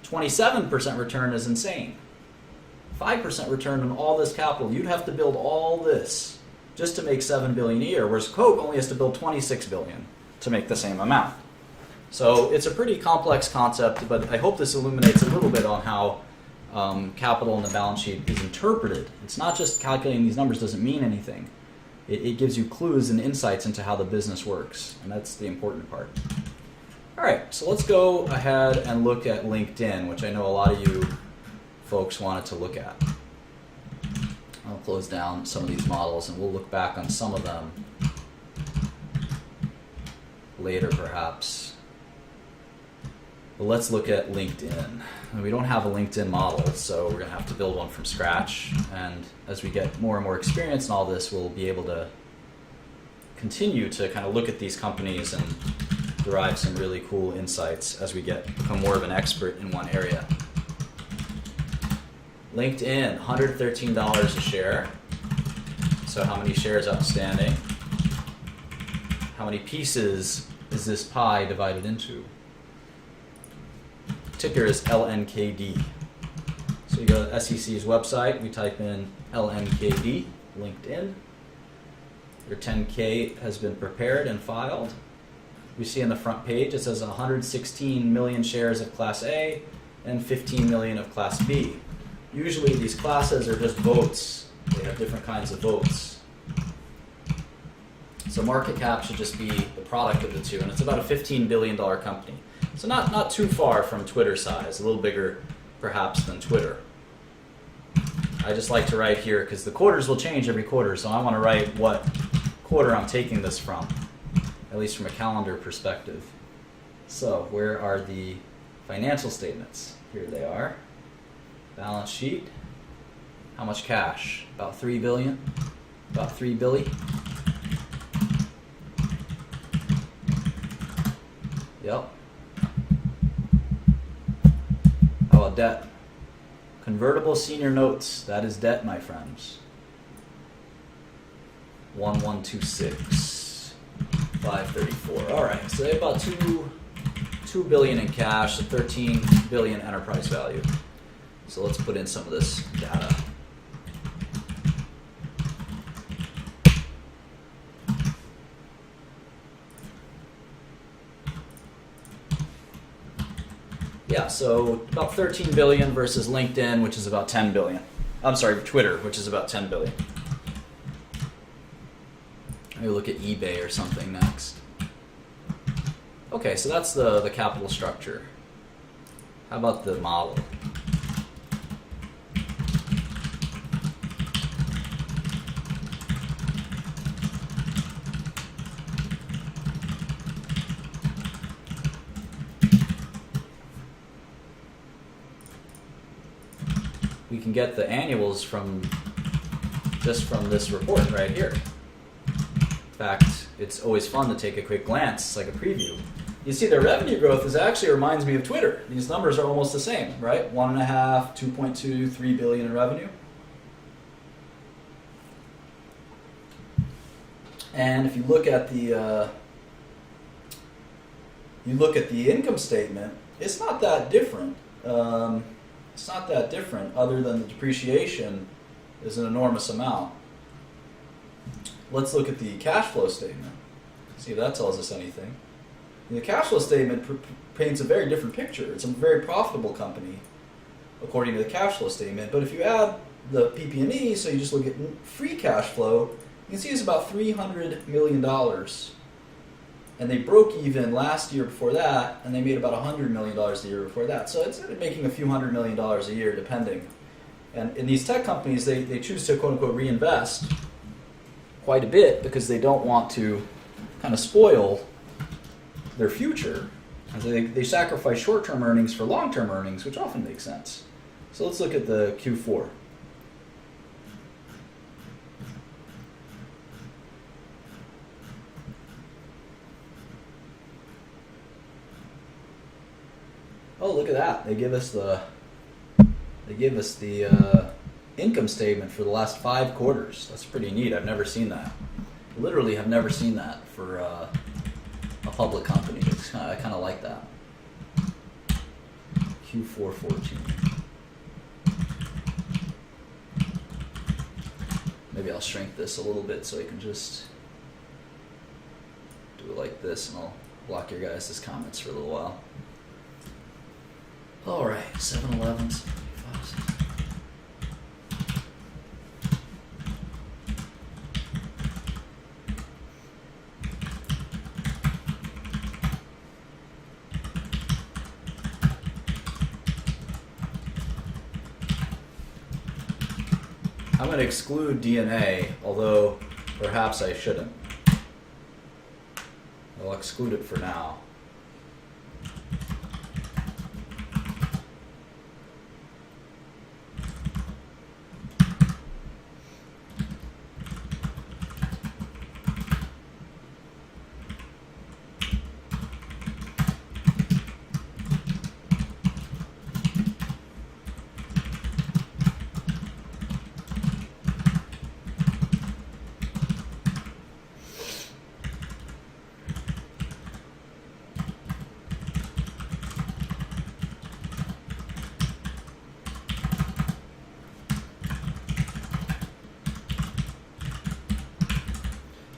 27% return is insane. 5% return on all this capital. You'd have to build all this just to make $7 billion a year, whereas Coke only has to build $26 billion to make the same amount. So it's a pretty complex concept, but I hope this illuminates a little bit on how capital in the balance sheet is interpreted. It's not just calculating these numbers doesn't mean anything. It gives you clues and insights into how the business works, and that's the important part. All right, so let's go ahead and look at LinkedIn, which I know a lot of you folks wanted to look at. I'll close down some of these models, and we'll look back on some of them later, perhaps. But let's look at LinkedIn. We don't have a LinkedIn model, so we're going to have to build one from scratch. And as we get more and more experience in all this, we'll be able to continue to kind of look at these companies and derive some really cool insights as we become more of an expert in one area. LinkedIn, $113 a share. So how many shares outstanding? How many pieces is this pie divided into? Ticker is LNKD. So you go to SEC's website, we type in LNKD, LinkedIn. Your 10K has been prepared and filed. We see on the front page it says 116 million shares of Class A and 15 million of Class B. Usually these classes are just votes. They have different kinds of votes. So market cap should just be the product of the two, and it's about a $15 billion company. So not too far from Twitter size, a little bigger perhaps than Twitter. I just like to write here because the quarters will change every quarter, so I want to write what quarter I'm taking this from, at least from a calendar perspective. So where are the financial statements? Here they are. Balance sheet. How much cash? About $3 billion. About $3 billion. Yep. How about debt? Convertible senior notes. That is debt, my friends. 1126. 534. All right. So they have about $2 billion in cash, so $13 billion enterprise value. So let's put in some of this data. Yeah, so about 13 billion versus LinkedIn, which is about 10 billion. I'm sorry, Twitter, which is about 10 billion. Maybe look at eBay or something next. Okay, so that's the capital structure. How about the model? We can get the annuals just from this report right here. In fact, it's always fun to take a quick glance. It's like a preview. You see their revenue growth actually reminds me of Twitter. These numbers are almost the same, right? 1.5, 2.2, 3 billion in revenue. And if you look at the income statement, it's not that different. It's not that different, other than the depreciation is an enormous amount. Let's look at the cash flow statement. See if that tells us anything. The cash flow statement paints a very different picture. It's a very profitable company, according to the cash flow statement. But if you add the PP&E, so you just look at free cash flow, you can see it's about $300 million. And they broke even last year before that, and they made about $100 million a year before that. So it's making a few $100 million a year, depending. And in these tech companies, they choose to, quote-unquote, reinvest quite a bit because they don't want to kind of spoil their future. And so they sacrifice short-term earnings for long-term earnings, which often makes sense. So let's look at the Q4. Oh, look at that. They give us the income statement for the last 5 quarters. That's pretty neat. I've never seen that. Literally have never seen that for public company. I kind of like that. Q414. Maybe I'll shrink this a little bit so I can just do it like this, and I'll block your guys' comments for a little while. All right, 7-Eleven, 75. I'm going to exclude DNA, although perhaps I shouldn't. I'll exclude it for now.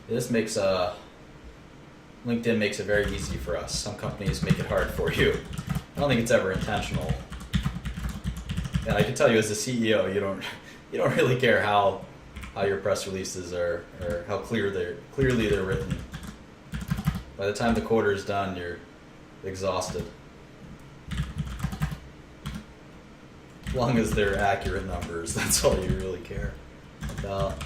This makes LinkedIn makes it very easy for us. Some companies make it hard for you. I don't think it's ever intentional. And I can tell you, as a CEO, you don't really care how your press releases are, or how clearly they're written. By the time the quarter is done, you're exhausted. As long as they're accurate numbers, that's all you really care about.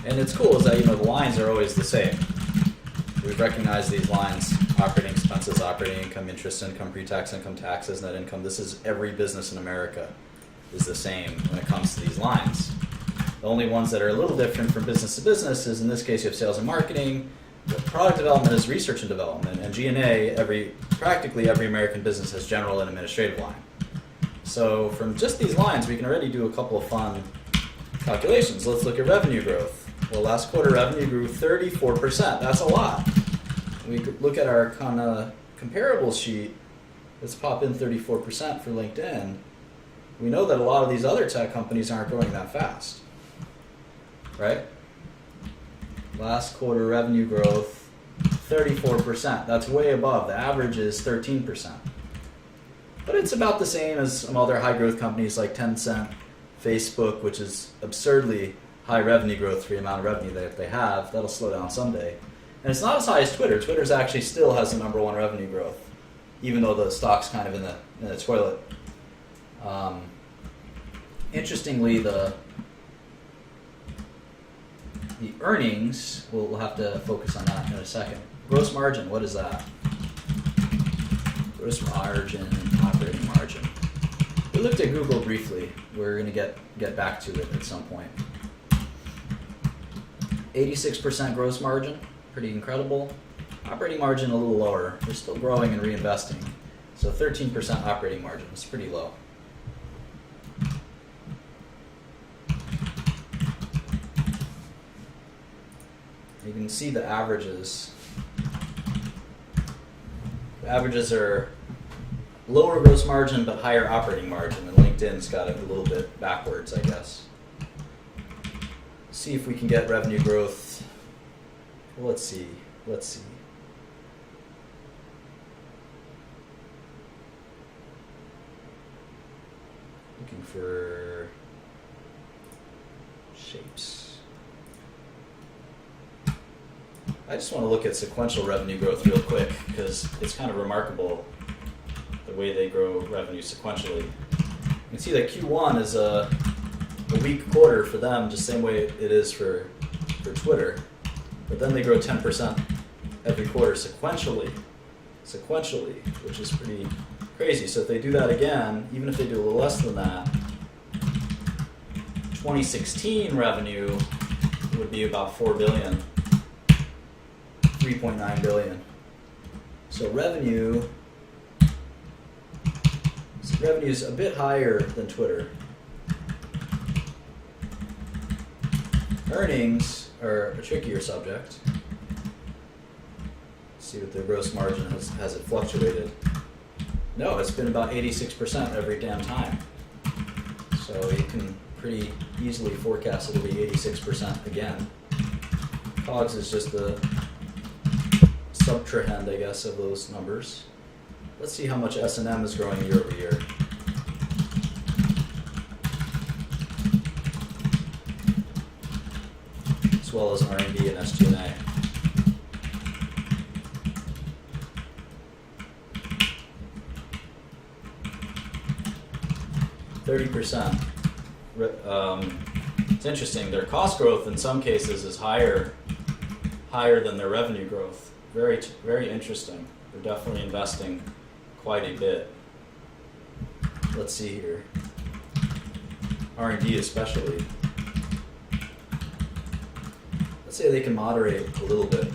And it's cool is that, the lines are always the same. We've recognized these lines: operating expenses, operating income, interest income, pre-tax income, taxes, net income. This is every business in America is the same when it comes to these lines. The only ones that are a little different from business to business is, in this case, you have sales and marketing. Product development is research and development, and G&A, practically every American business has general and administrative line. So from just these lines, we can already do a couple of fun calculations. Let's look at revenue growth. Well, last quarter revenue grew 34%. That's a lot. We could look at our kind of comparable sheet. Let's pop in 34% for LinkedIn. We know that a lot of these other tech companies aren't growing that fast, right? Last quarter revenue growth, 34%. That's way above. The average is 13%. But it's about the same as some other high growth companies like Tencent, Facebook, which is absurdly high revenue growth for the amount of revenue that they have. That'll slow down someday. And it's not as high as Twitter. Twitter's actually still has the number one revenue growth, even though the stock's kind of in the toilet. Interestingly, the earnings, we'll have to focus on that in a second. Gross margin, what is that? Gross margin, operating margin. We looked at Google briefly. We're going to get back to it at some point. 86% gross margin, pretty incredible. Operating margin a little lower. We're still growing and reinvesting. So 13% operating margin is pretty low. You can see the averages. The averages are lower gross margin but higher operating margin, and LinkedIn's got it a little bit backwards, I guess. See if we can get revenue growth. Well, let's see. Looking for shapes. I just want to look at sequential revenue growth real quick because it's kind of remarkable the way they grow revenue sequentially. You can see that Q1 is a weak quarter for them, just same way it is for Twitter. But then they grow 10% every quarter sequentially, which is pretty crazy. So if they do that again, even if they do a little less than that, 2016 revenue would be about 4 billion, 3.9 billion. So revenue is a bit higher than Twitter. Earnings are a trickier subject. Let's see what the gross margin has it fluctuated. No, it's been about 86% every damn time. So you can pretty easily forecast it'll be 86% again. COGS is just the subtrahend, I guess, of those numbers. Let's see how much S&M is growing year over year. As well as R&D and SG&A. %. It's interesting. Their cost growth in some cases is higher than their revenue growth. Very, very interesting. They're definitely investing quite a bit. Let's see here. R&D especially. Let's say they can moderate a little bit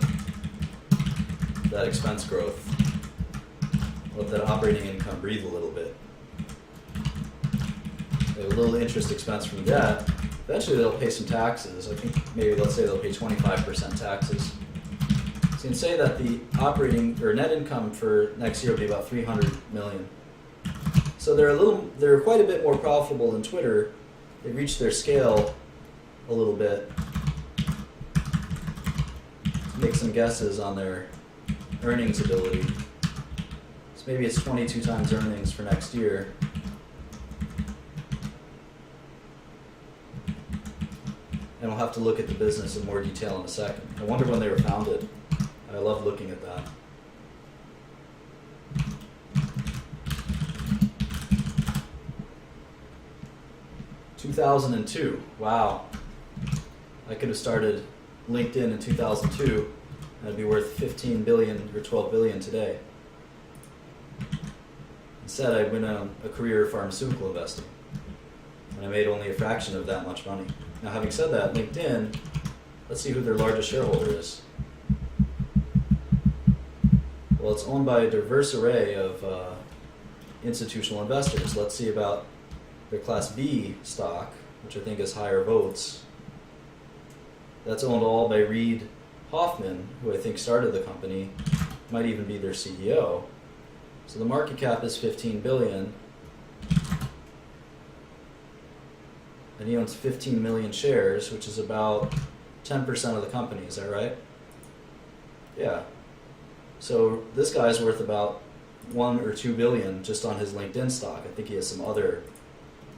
that expense growth. Let that operating income breathe a little bit. They have a little interest expense from debt. Eventually they'll pay some taxes. I think maybe let's say they'll pay 25% taxes. So you can say that the operating or net income for next year will be about 300 million. So they're quite a bit more profitable than Twitter. They've reached their scale a little bit. Let's make some guesses on their earnings ability. So maybe it's 22 times earnings for next year. And we'll have to look at the business in more detail in a second. I wonder when they were founded. I love looking at that. (2002). Wow. I could have started LinkedIn in 2002 and it'd be worth 15 billion or 12 billion today. Instead, I went on a career of pharmaceutical investing. And I made only a fraction of that much money. Now, having said that, LinkedIn, let's see who their largest shareholder is. Well, it's owned by a diverse array of institutional investors. Let's see about their Class B stock, which I think has higher votes. That's owned all by Reid Hoffman, who I think started the company, might even be their CEO. So the market cap is 15 billion. And he owns 15 million shares, which is about 10% of the company. Is that right? Yeah. So this guy's worth about 1 or 2 billion just on his LinkedIn stock. I think he has some other,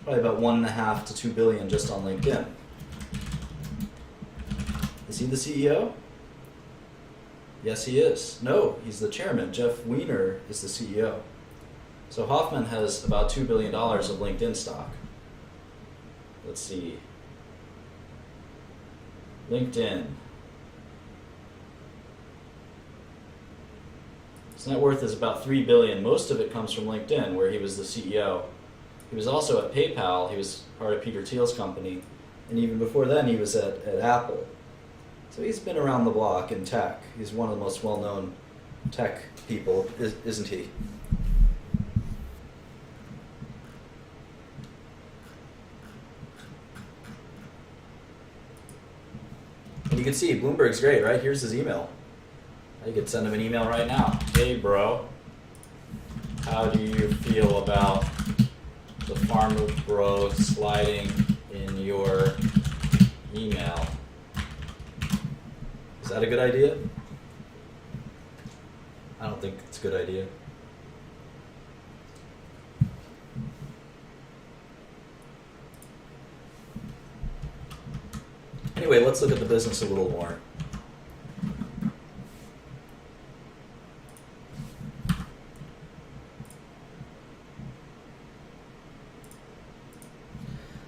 probably about 1.5 to 2 billion just on LinkedIn. Is he the CEO? Yes, he is. No, he's the chairman. Jeff Weiner is the CEO. So Hoffman has about $2 billion of LinkedIn stock. Let's see. LinkedIn. His net worth is about $3 billion. Most of it comes from LinkedIn, where he was the CEO. He was also at PayPal. He was part of Peter Thiel's company. And even before then, he was at Apple. So he's been around the block in tech. He's one of the most well-known tech people, isn't he? And you can see Bloomberg's great, right? Here's his email. You could send him an email right now. Hey, bro. How do you feel about the Farmer Bro sliding in your email? Is that a good idea? I don't think it's a good idea. Anyway, let's look at the business a little more.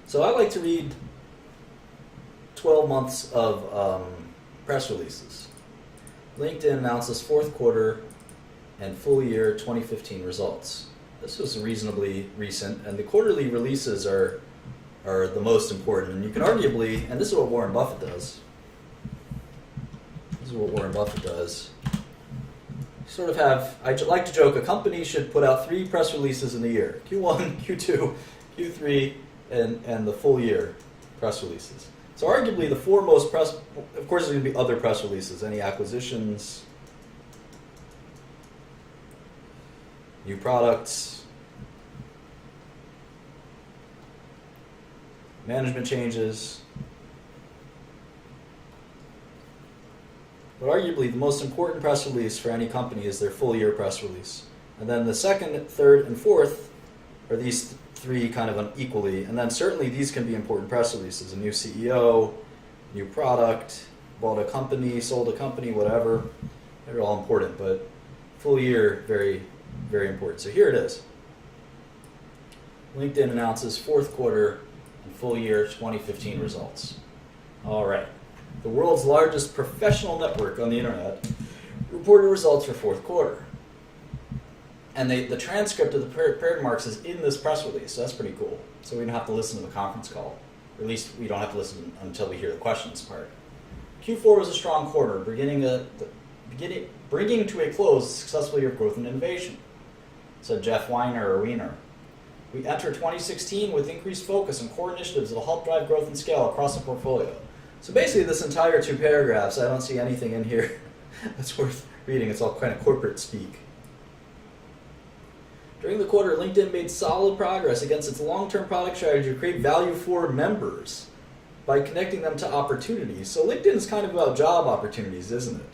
So I like to read 12 months of press releases. LinkedIn announces fourth quarter and full year 2015 results. This was reasonably recent, and the quarterly releases are the most important. And you can arguably, and this is what Warren Buffett does. This is what Warren Buffett does. You sort of have, I like to joke, a company should put out 3 press releases in a year. Q1, Q2, Q3, and the full year press releases. So arguably the 4 most press, of course there's going to be other press releases, any acquisitions, new products, management changes. But arguably the most important press release for any company is their full year press release. And then the second, third, and fourth are these 3 kind of unequally. And then certainly these can be important press releases. A new CEO, new product, bought a company, sold a company, whatever. They're all important, but full year, very, very important. So here it is. LinkedIn announces fourth quarter and full year 2015 results. All right. The world's largest professional network on the internet reported results for fourth quarter. And the transcript of the prepared remarks is in this press release, so that's pretty cool. So we don't have to listen to the conference call. Or at least we don't have to listen until we hear the questions part. Q4 was a strong quarter, bringing to a close a successful year of growth and innovation, said Jeff Weiner. We enter 2016 with increased focus on core initiatives that will help drive growth and scale across the portfolio. So basically this entire 2 paragraphs, I don't see anything in here that's worth reading. It's all kind of corporate speak. During the quarter, LinkedIn made solid progress against its long-term product strategy to create value for members by connecting them to opportunities. So LinkedIn is kind of about job opportunities, isn't it?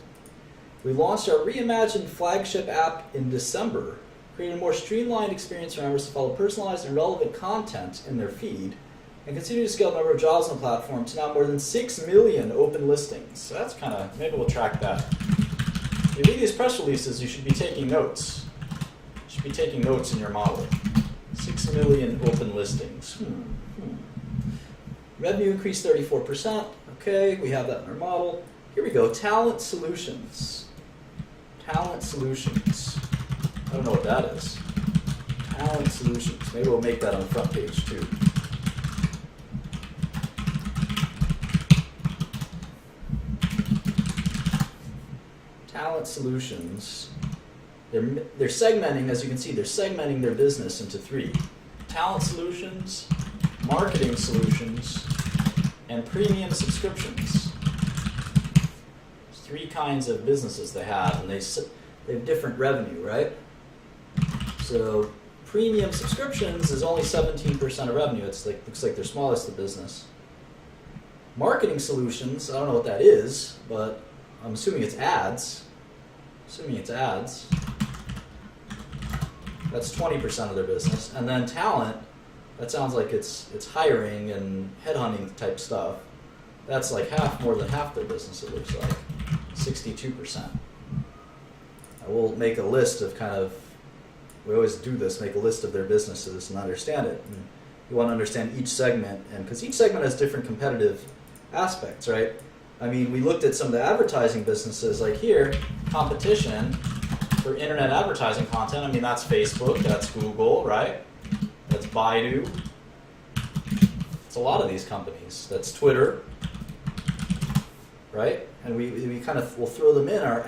We launched our reimagined flagship app in December, creating a more streamlined experience for members to follow personalized and relevant content in their feed, and continue to scale the number of jobs on the platform to now more than 6 million open listings. So that's kind of, maybe we'll track that. If you read these press releases, you should be taking notes. You should be taking notes in your model. 6 million open listings. Revenue increased 34%. Okay, we have that in our model. Here we go, talent solutions. Talent solutions. I don't know what that is. Talent solutions. Maybe we'll make that on the front page too. Talent solutions. They're segmenting, as you can see, they're segmenting their business into 3. Talent solutions, marketing solutions, and premium subscriptions. There's 3 kinds of businesses they have, and they have different revenue, right? So premium subscriptions is only 17% of revenue. It's like, looks like their smallest of business. Marketing solutions, I don't know what that is, but I'm assuming it's ads. That's 20% of their business. And then talent, that sounds like it's hiring and headhunting type stuff. That's like more than half their business, it looks like. 62%. I will make a list of we always do this, make a list of their businesses and understand it. And you want to understand each segment, and because each segment has different competitive aspects, right? I mean, we looked at some of the advertising businesses, like here, competition for internet advertising content. I mean, that's Facebook, that's Google, right? That's Baidu. It's a lot of these companies. That's Twitter, right? And we kind of will throw them in our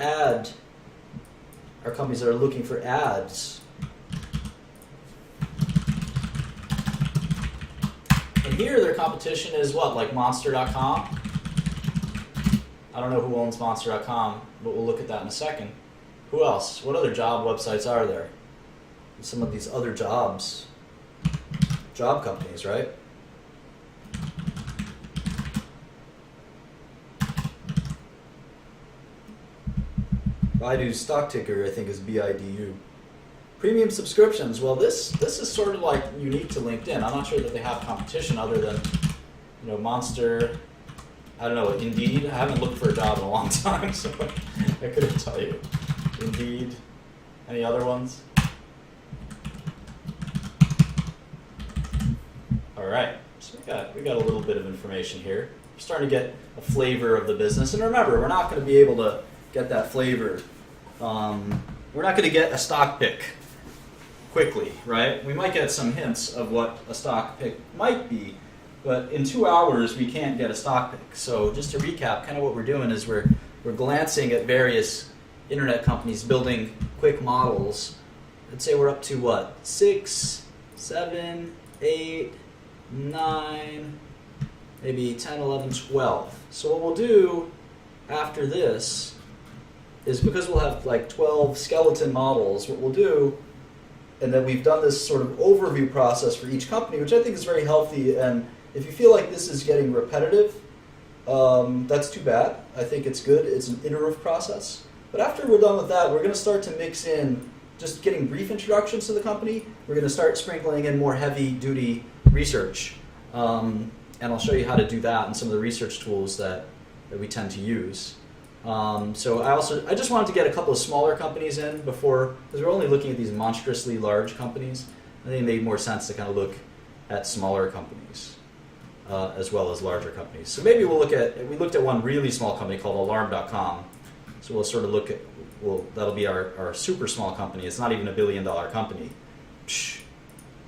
companies that are looking for ads. And here their competition is what, like Monster.com? I don't know who owns Monster.com, but we'll look at that in a second. Who else? What other job websites are there? Some of these other job companies, right? Baidu's stock ticker, I think, is BIDU. Premium subscriptions. Well, this is sort of like unique to LinkedIn. I'm not sure that they have competition other than, Monster. I don't know, Indeed. I haven't looked for a job in a long time, so I couldn't tell you. Indeed. Any other ones? All right. So we got a little bit of information here. starting to get a flavor of the business. And remember, we're not going to be able to get that flavor. We're not going to get a stock pick quickly, right? We might get some hints of what a stock pick might be, but in 2 hours we can't get a stock pick. So just to recap, kind of what we're doing is we're glancing at various internet companies building quick models. Let's say we're up to what? 6, 7, 8, 9, maybe 10, 11, 12. So what we'll do after this is, because we'll have like 12 skeleton models, what we'll do, and then we've done this sort of overview process for each company, which I think is very healthy. And if you feel like this is getting repetitive, that's too bad. I think it's good. It's an iterative process. But after we're done with that, we're going to start to mix in just getting brief introductions to the company. We're going to start sprinkling in more heavy-duty research. And I'll show you how to do that and some of the research tools that we tend to use. So I just wanted to get a couple of smaller companies in before, because we're only looking at these monstrously large companies. I think it made more sense to kind of look at smaller companies as well as larger companies. So maybe we looked at one really small company called Alarm.com. So we'll sort of look at, that'll be our super small company. It's not even $1 billion company.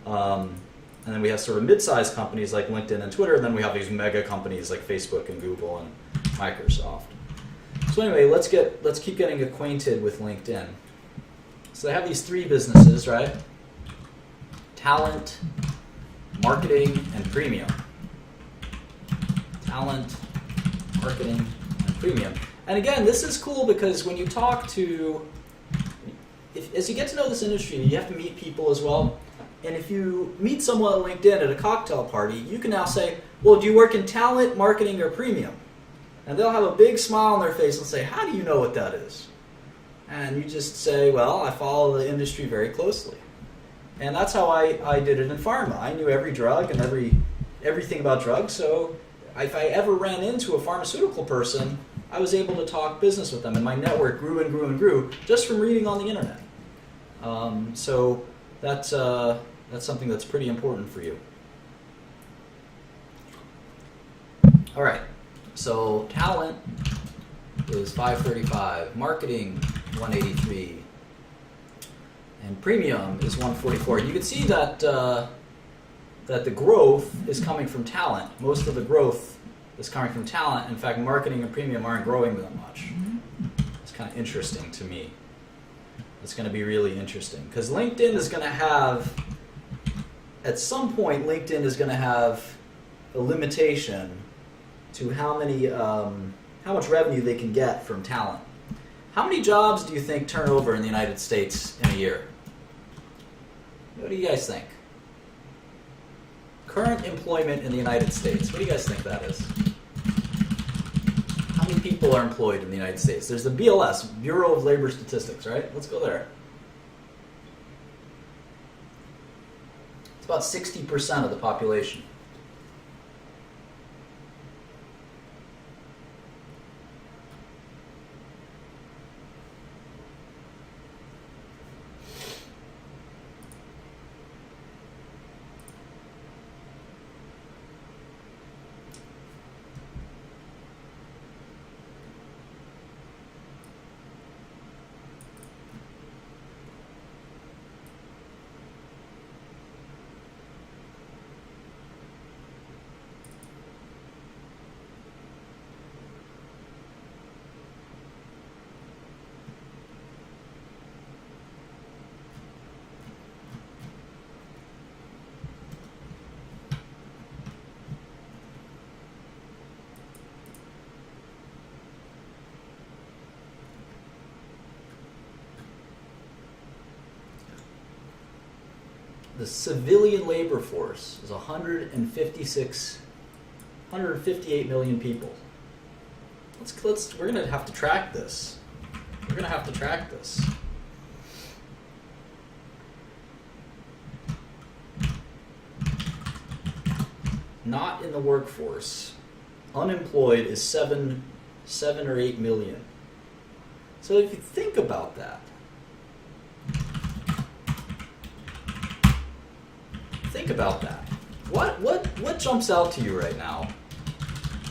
And then we have sort of mid-sized companies like LinkedIn and Twitter, and then we have these mega companies like Facebook and Google and Microsoft. So anyway, let's keep getting acquainted with LinkedIn. So they have these 3 businesses, right? Talent, marketing, and premium. Talent, marketing, and premium. And again, this is cool because when you talk to, as you get to know this industry, you have to meet people as well. And if you meet someone on LinkedIn at a cocktail party, you can now say, well, do you work in talent, marketing, or premium? And they'll have a big smile on their face and say, how do you know what that is? And you just say, well, I follow the industry very closely. And that's how I did it in pharma. I knew every drug and everything about drugs. So if I ever ran into a pharmaceutical person, I was able to talk business with them. And my network grew and grew and grew just from reading on the internet. So that's something that's pretty important for you. All right. So talent is 535, marketing 183, and premium is 144. You can see that that the growth is coming from talent. Most of the growth is coming from talent. In fact, marketing and premium aren't growing that much. It's kind of interesting to me. It's going to be really interesting because LinkedIn is going to have, at some point, LinkedIn is going to have a limitation to how much revenue they can get from talent. How many jobs do you think turn over in the United States in a year? What do you guys think? Current employment in the United States. What do you guys think that is? How many people are employed in the United States? There's the BLS, Bureau of Labor Statistics, right? Let's go there. It's about 60% of the population. The civilian labor force is 158 million people. We're gonna have to track this. Not in the workforce. Unemployed is 7 or 8 million. So if you think about that, what jumps out to you right now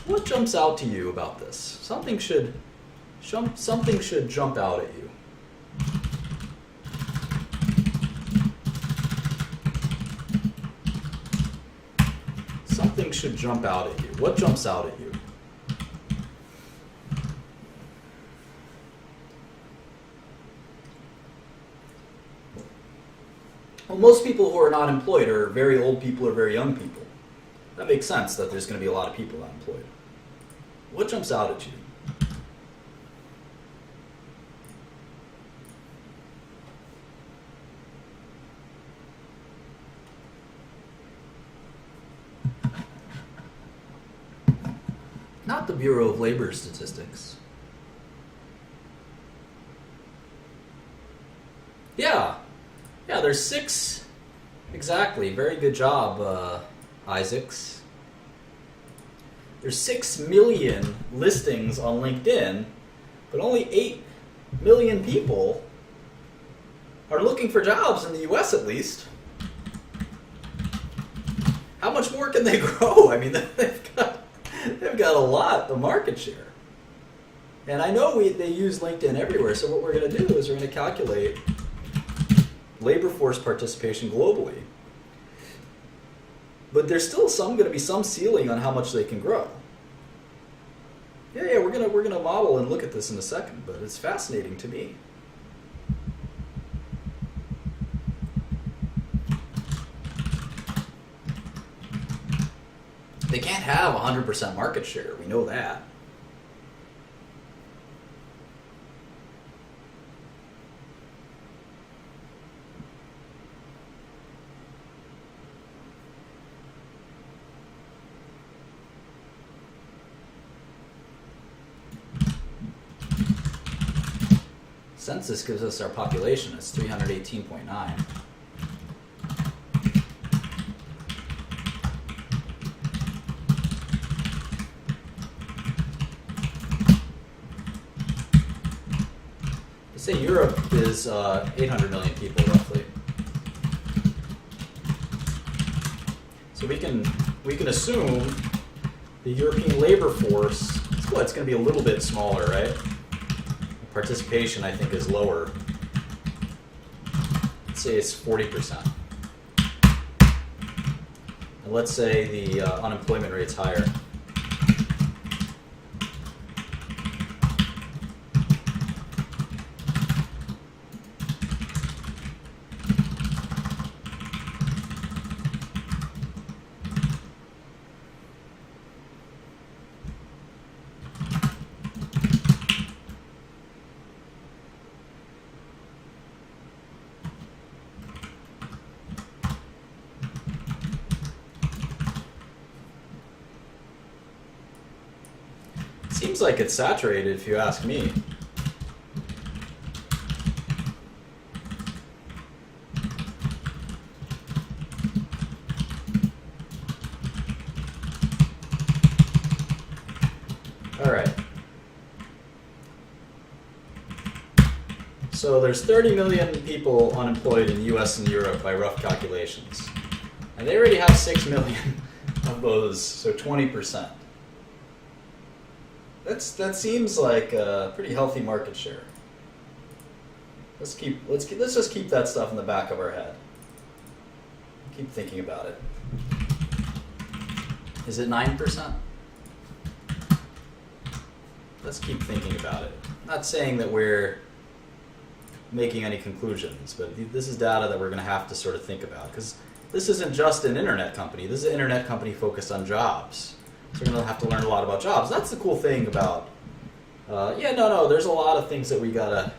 What jumps out to you about this? Something should jump out at you. Something should jump out at you. What jumps out at you? Well, most people who are not employed are very old people or very young people. That makes sense that there's going to be a lot of people unemployed. What jumps out at you? Not the Bureau of Labor Statistics. Yeah, there's 6, exactly, very good job, Isaacs. There's 6 million listings on LinkedIn, but only 8 million people are looking for jobs in the US at least. How much more can they grow? I mean, they've got a lot of market share. And I know they use LinkedIn everywhere, so what we're going to do is we're going to calculate labor force participation globally. But there's still going to be some ceiling on how much they can grow. Yeah, we're gonna model and look at this in a second, but it's fascinating to me. They can't have 100% market share. We know that. Census gives us our population. It's 318.9. Let's say Europe is 800 million people roughly. So we can assume the European labor force. It's going to be a little bit smaller, right? Participation, I think, is lower. Let's say it's 40%. And let's say the unemployment rate's higher. Seems like it's saturated, if you ask me. All right. So there's 30 million people unemployed in the US and Europe by rough calculations. And they already have 6 million of those, so 20%. That seems like a pretty healthy market share. Let's just keep that stuff in the back of our head. Keep thinking about it. Is it 9%? Let's keep thinking about it. I'm not saying that we're making any conclusions, but this is data that we're going to have to sort of think about, because this isn't just an internet company. This is an internet company focused on jobs. So we're going to have to learn a lot about jobs. That's the cool thing about, there's a lot of things that we gotta,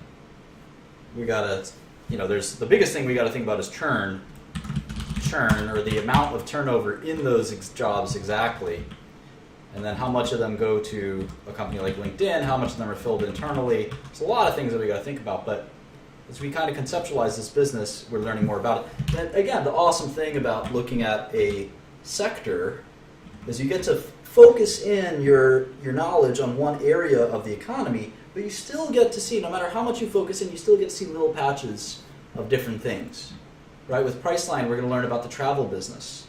there's the biggest thing we gotta think about is churn, or the amount of turnover in those jobs exactly, and then how much of them go to a company like LinkedIn, how much of them are filled internally. There's a lot of things that we gotta think about, but as we kind of conceptualize this business, we're learning more about it. And again, the awesome thing about looking at a sector is you get to focus in your knowledge on one area of the economy, but you still get to see, no matter how much you focus in, you still get to see little patches of different things. Right? With Priceline, we're going to learn about the travel business.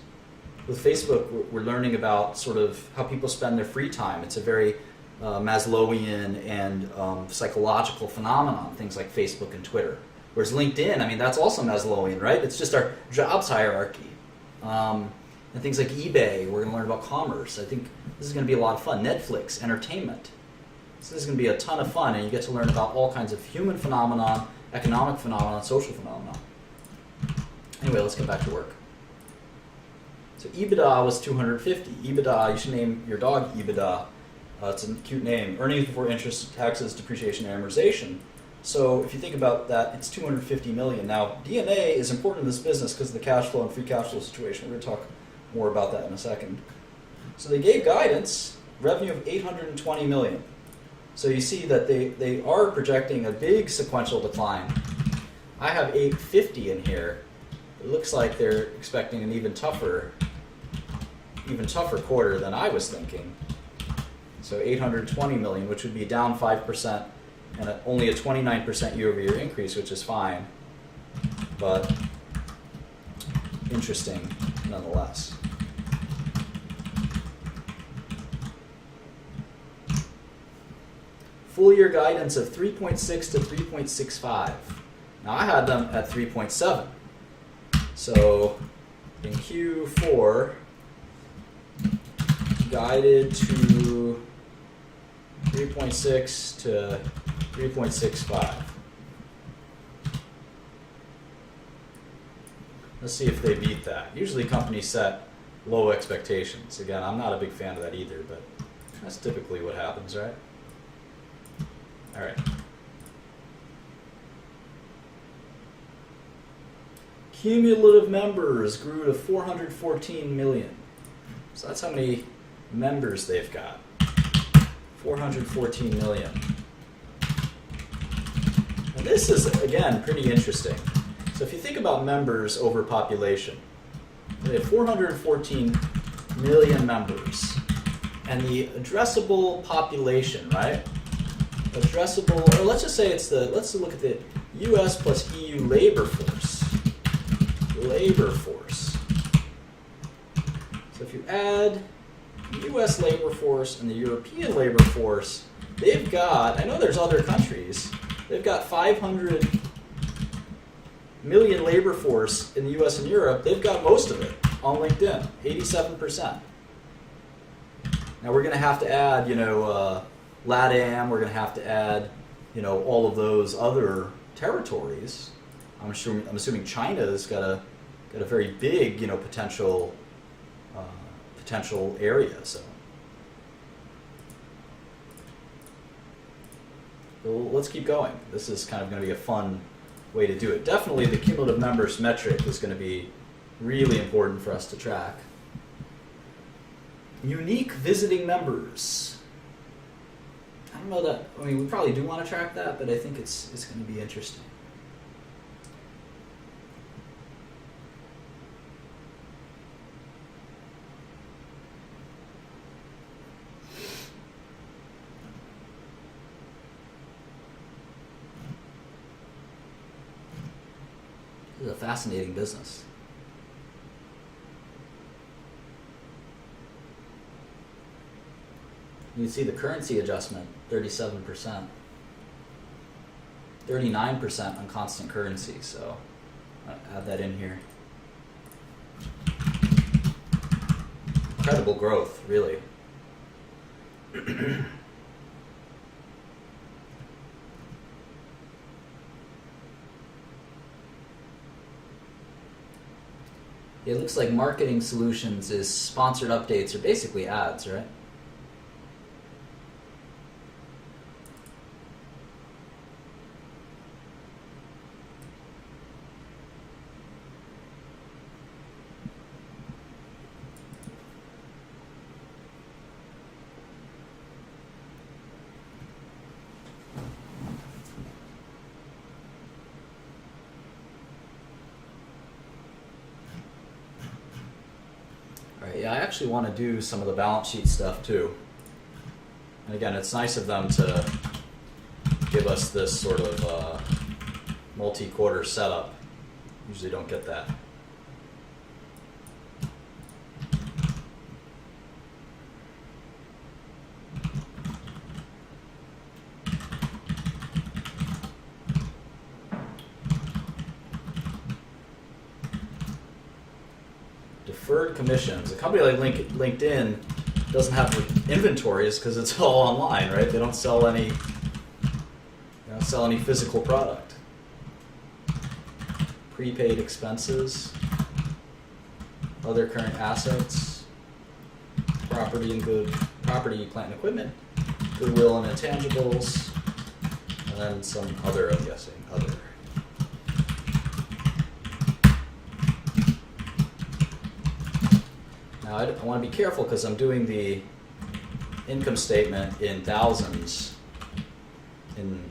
with Facebook, we're learning about sort of how people spend their free time. It's a very Maslowian and psychological phenomenon, things like Facebook and Twitter. Whereas LinkedIn, I mean, that's also Maslowian, right? It's just our jobs hierarchy. And things like eBay, we're going to learn about commerce. I think this is going to be a lot of fun. Netflix, entertainment. So this is going to be a ton of fun, and you get to learn about all kinds of human phenomenon, economic phenomenon, social phenomenon. Anyway, let's get back to work. So EBITDA was 250. EBITDA, you should name your dog EBITDA. It's a cute name. Earnings before interest, taxes, depreciation, and amortization. So if you think about that, it's 250 million. Now, DNA is important in this business because of the cash flow and free cash flow situation. We're going to talk more about that in a second. So they gave guidance, revenue of 820 million. So you see that they are projecting a big sequential decline. I have 850 in here. It looks like they're expecting an even tougher quarter than I was thinking. So 820 million, which would be down 5%, and only a 29% year-over-year increase, which is fine, but interesting nonetheless. Full year guidance of 3.6 to 3.65. Now I had them at 3.7. So in Q4, guided to 3.6 to 3.65. Let's see if they beat that. Usually companies set low expectations. Again, I'm not a big fan of that either, but that's typically what happens, right? All right. Cumulative members grew to 414 million. So that's how many members they've got. 414 million. And this is, again, pretty interesting. So if you think about members over population, they have 414 million members. And the addressable population, right? Addressable, or let's just say let's look at the US plus EU labor force. Labor force. So if you add the US labor force and the European labor force, they've got, I know there's other countries, they've got 500 million labor force in the US and Europe. They've got most of it on LinkedIn, 87%. Now we're going to have to add, LATAM, we're going to have to add, all of those other territories. I'm assuming China's got a very big, potential area. So let's keep going. This is kind of going to be a fun way to do it. Definitely, the cumulative members metric is going to be really important for us to track. Unique visiting members. I don't know that. I mean, we probably do want to track that, but I think it's going to be interesting. This is a fascinating business. You can see the currency adjustment, 37%. 39% on constant currency, so I'll add that in here. Incredible growth, really. It looks like marketing solutions is sponsored updates, or basically ads, right? Yeah, I actually want to do some of the balance sheet stuff too. And again, it's nice of them to give us this sort of multi-quarter setup. Usually don't get that. Deferred commissions. A company like LinkedIn doesn't have inventories because it's all online, right? They don't sell any physical product. Prepaid expenses, other current assets, property, plant and equipment, goodwill and intangibles, and then some other, I'm guessing, other. Now I want to be careful because I'm doing the income statement in thousands, in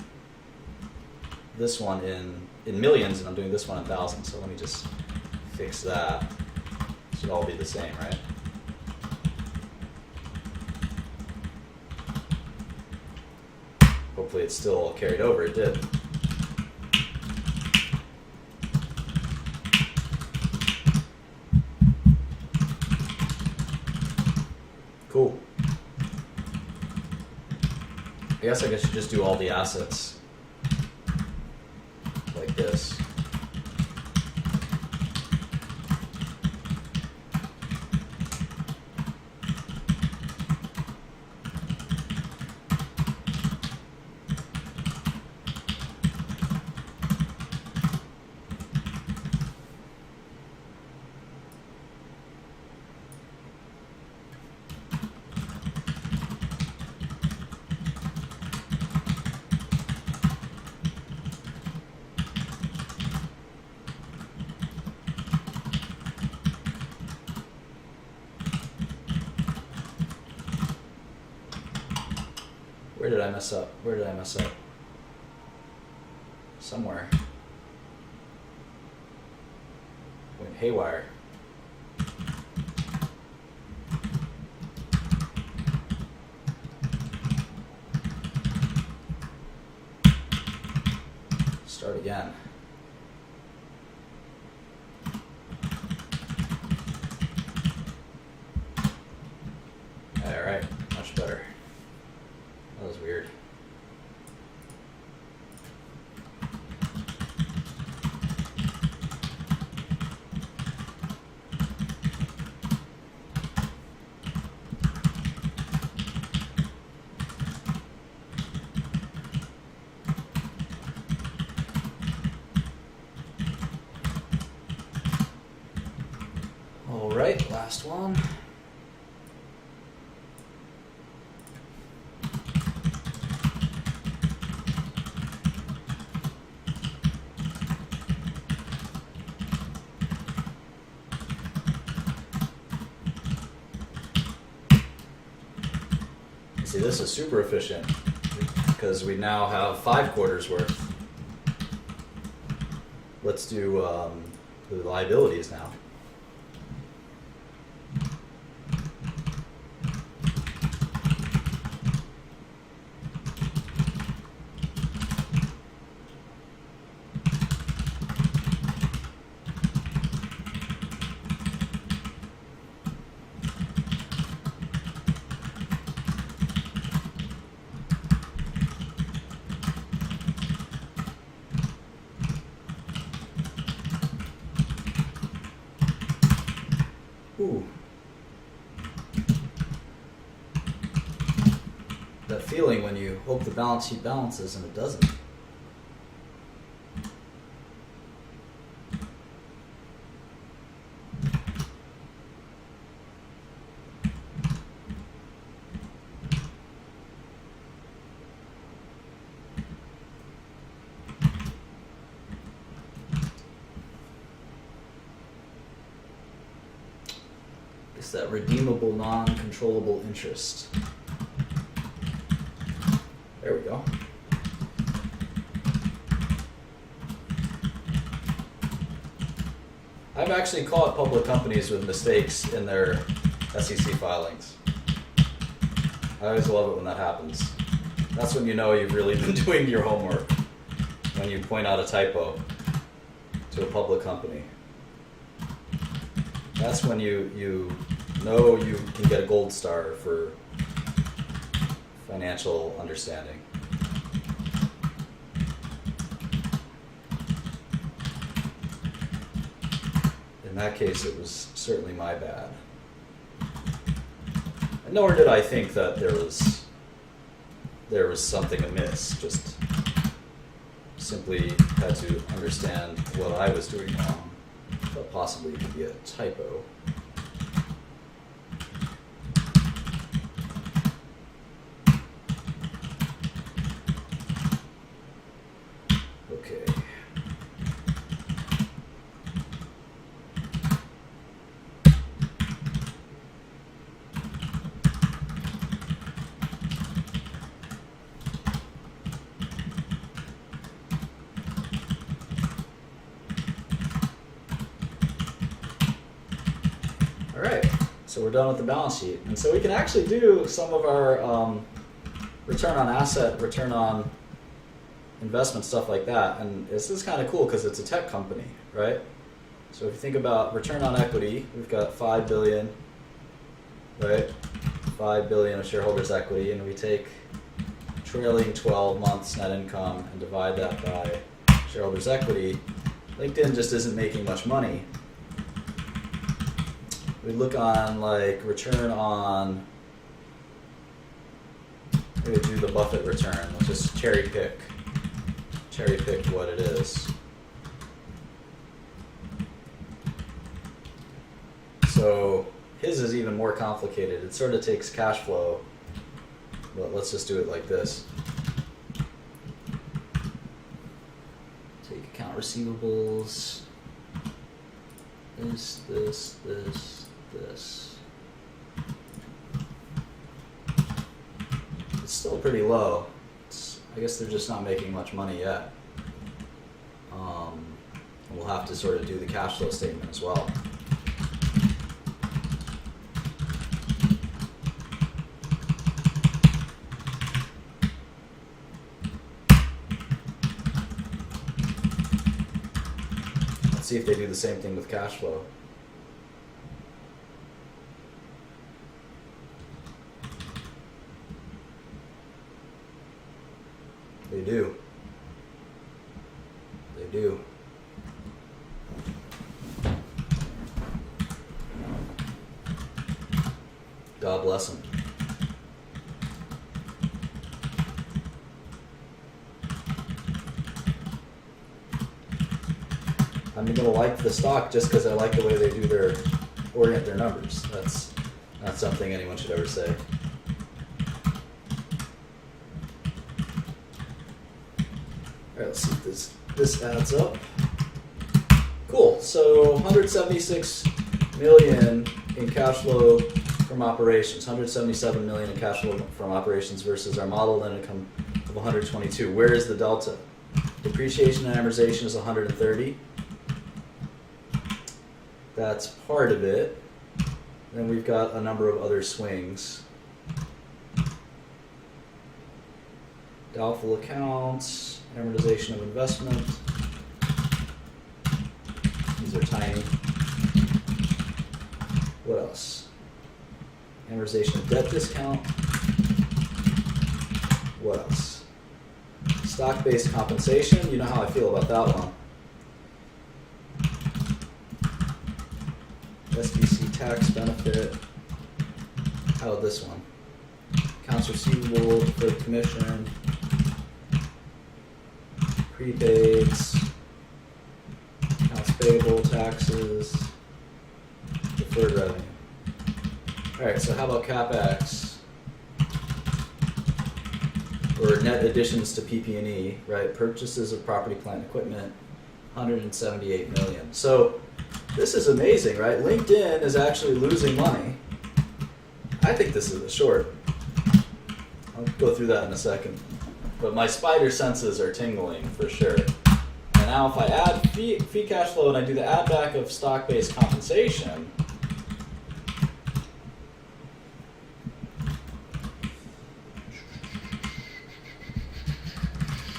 this one in millions, and I'm doing this one in thousands. So let me just fix that. It should all be the same, right? Hopefully it's still carried over. It did. Cool. I guess I should just do all the assets like this. Where did I mess up? Where did I mess up? Somewhere. Went haywire. Start again. All right, much better. That was weird. All right, last one. See, this is super efficient because we now have 5 quarters worth. Let's do the liabilities now. Ooh. That feeling when you hope the balance sheet balances and it doesn't. It's that redeemable, non-controllable interest. There we go. I've actually caught public companies with mistakes in their SEC filings. I always love it when that happens. That's when you know you've really been doing your homework, when you point out a typo to a public company. That's when you know you can get a gold star for financial understanding. In that case, it was certainly my bad. And nor did I think that there was something amiss. Just simply had to understand what I was doing wrong, but possibly it could be a typo. Okay. All right, so we're done with the balance sheet. And so we can actually do some of our return on asset, return on investment, stuff like that. And this is kind of cool because it's a tech company, right? So if you think about return on equity, we've got 5 billion, right? 5 billion of shareholders' equity, and we take trailing 12 months net income and divide that by shareholders' equity. LinkedIn just isn't making much money. We look on like return on, maybe do the Buffett return. Let's just cherry pick what it is. So his is even more complicated. It sort of takes cash flow, but let's just do it like this. Take account receivables, this. It's still pretty low. I guess they're just not making much money yet. We'll have to sort of do the cash flow statement as well. Let's see if they do the same thing with cash flow. They do. They do. God bless them. I'm gonna like the stock just because I like the way they do orient their numbers. That's not something anyone should ever say. All right, let's see if this adds up. Cool. So 176 million in cash flow from operations, 177 million in cash flow from operations versus our model net income of 122. Where is the delta? Depreciation and amortization is 130. That's part of it. Then we've got a number of other swings. Doubtful accounts, amortization of investment. These are tiny. What else? Amortization of debt discount. What else? Stock-based compensation. You know how I feel about that one. SBC tax benefit. How about this one? Accounts receivable, deferred commission, prepaids, accounts payable, taxes, deferred revenue. Alright, so how about CapEx? Or net additions to PP&E, right? Purchases of property, plant, and equipment, 178 million. So this is amazing, right? LinkedIn is actually losing money. I think this is a short. I'll go through that in a second. But my spider senses are tingling for sure. And now if I add fee cash flow and I do the add back of stock-based compensation,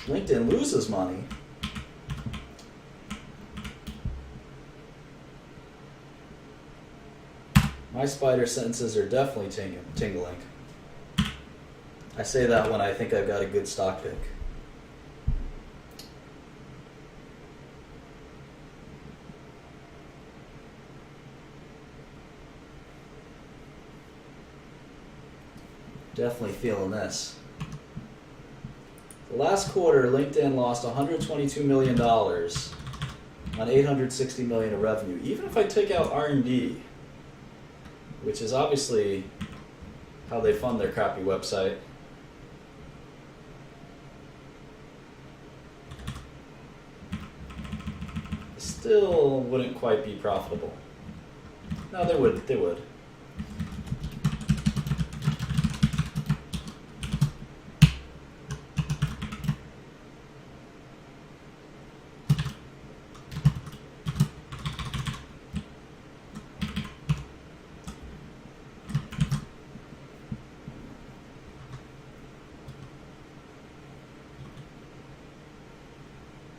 LinkedIn loses money. My spider senses are definitely tingling. I say that when I think I've got a good stock pick. Definitely feeling this. The last quarter, LinkedIn lost $122 million on $860 million of revenue. Even if I take out R&D, which is obviously how they fund their crappy website. Still wouldn't quite be profitable. No, they would. They would.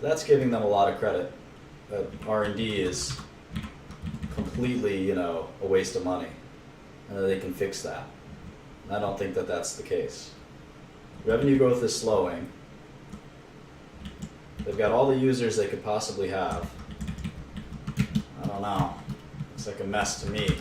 That's giving them a lot of credit. That R&D is completely, a waste of money, and that they can fix that. And I don't think that that's the case. Revenue growth is slowing. They've got all the users they could possibly have. I don't know. Looks like a mess to me.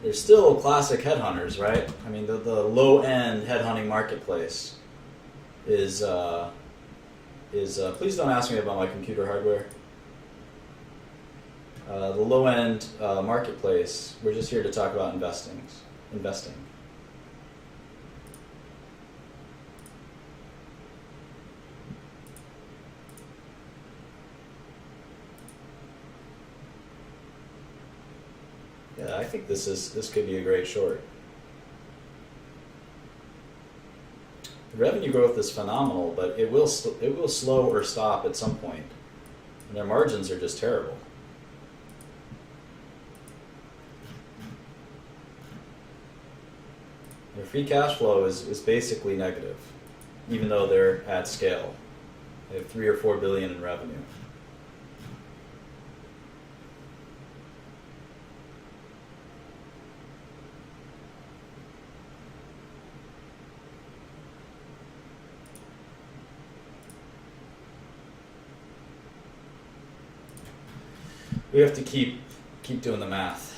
They're still classic headhunters, right? I mean, the low-end headhunting marketplace is please don't ask me about my computer hardware. The low-end marketplace, we're just here to talk about investing. Yeah, I think this could be a great short. The revenue growth is phenomenal, but it will slow or stop at some point, and their margins are just terrible. Their free cash flow is basically negative, even though they're at scale. They have 3 or 4 billion in revenue. We have to keep doing the math.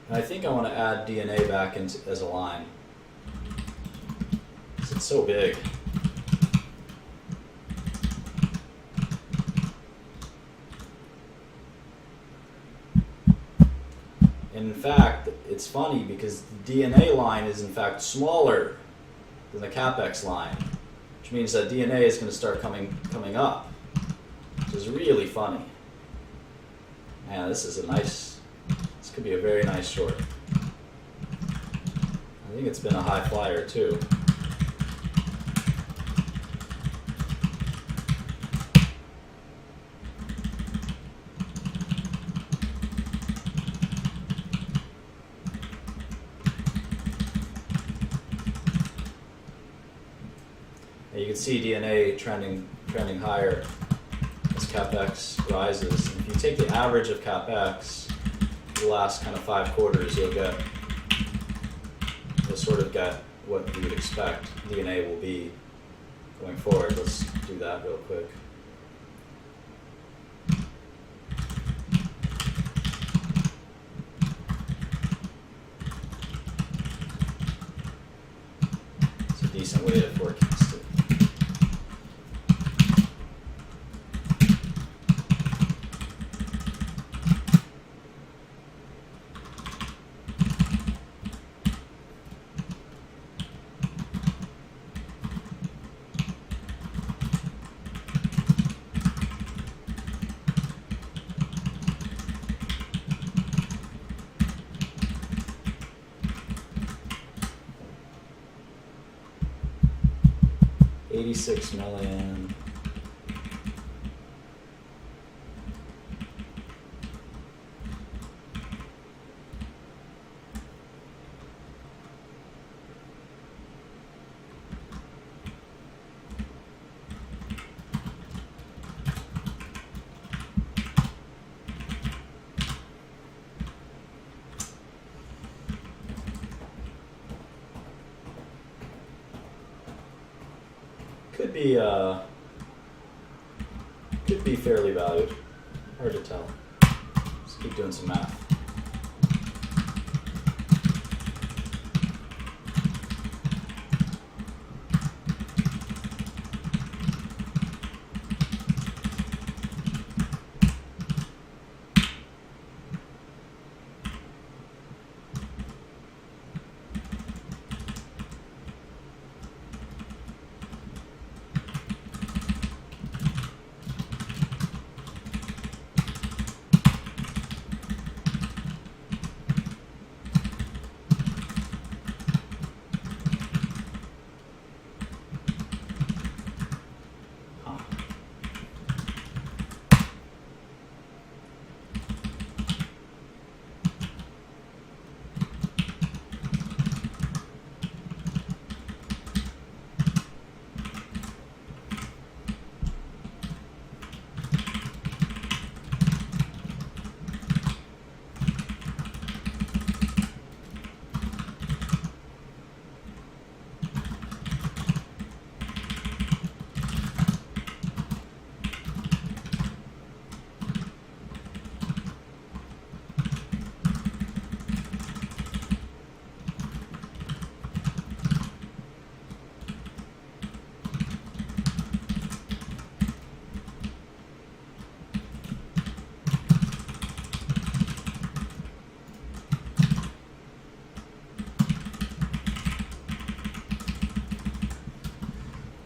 And I think I want to add DNA back as a line. It's so big. And in fact, it's funny because the DNA line is in fact smaller than the CapEx line, which means that DNA is going to start coming up, which is really funny. Man, this could be a very nice short. I think it's been a high flyer too. You can see DNA trending higher as CapEx rises. And if you take the average of CapEx the last kind of 5 quarters, you'll sort of get what you would expect DNA will be going forward. Let's do that real quick. It's a decent way to forecast it. $86 million. Could be Could be fairly valued. Hard to tell. Let's keep doing some math.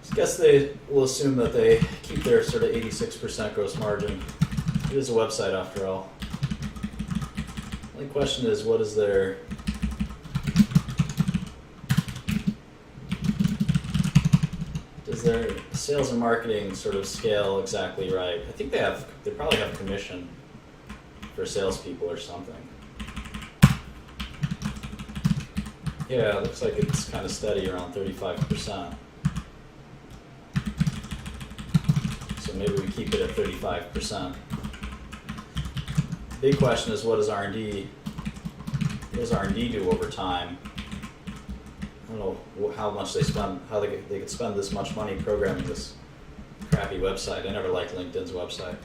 I guess they will assume that they keep their sort of 86% gross margin. It is a website after all. The only question is, what is their does their sales and marketing sort of scale exactly right? I think they probably have commission for salespeople or something. Yeah, it looks like it's kind of steady around 35%. So maybe we keep it at 35%. Big question is, what does R&D do over time? I don't know how much they spend, how they could spend this much money programming this crappy website. I never liked LinkedIn's website.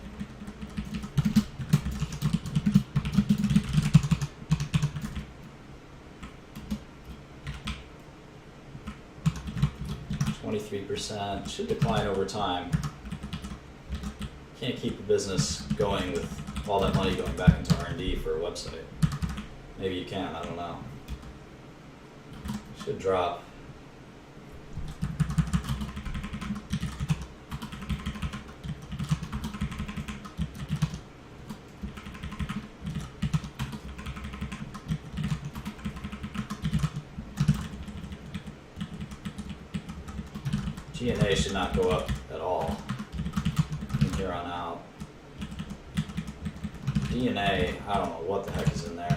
%, should decline over time. Can't keep the business going with all that money going back into R&D for a website. Maybe you can, I don't know. Should drop. G&A should not go up at all from here on out. D&A, I don't know what the heck is in there.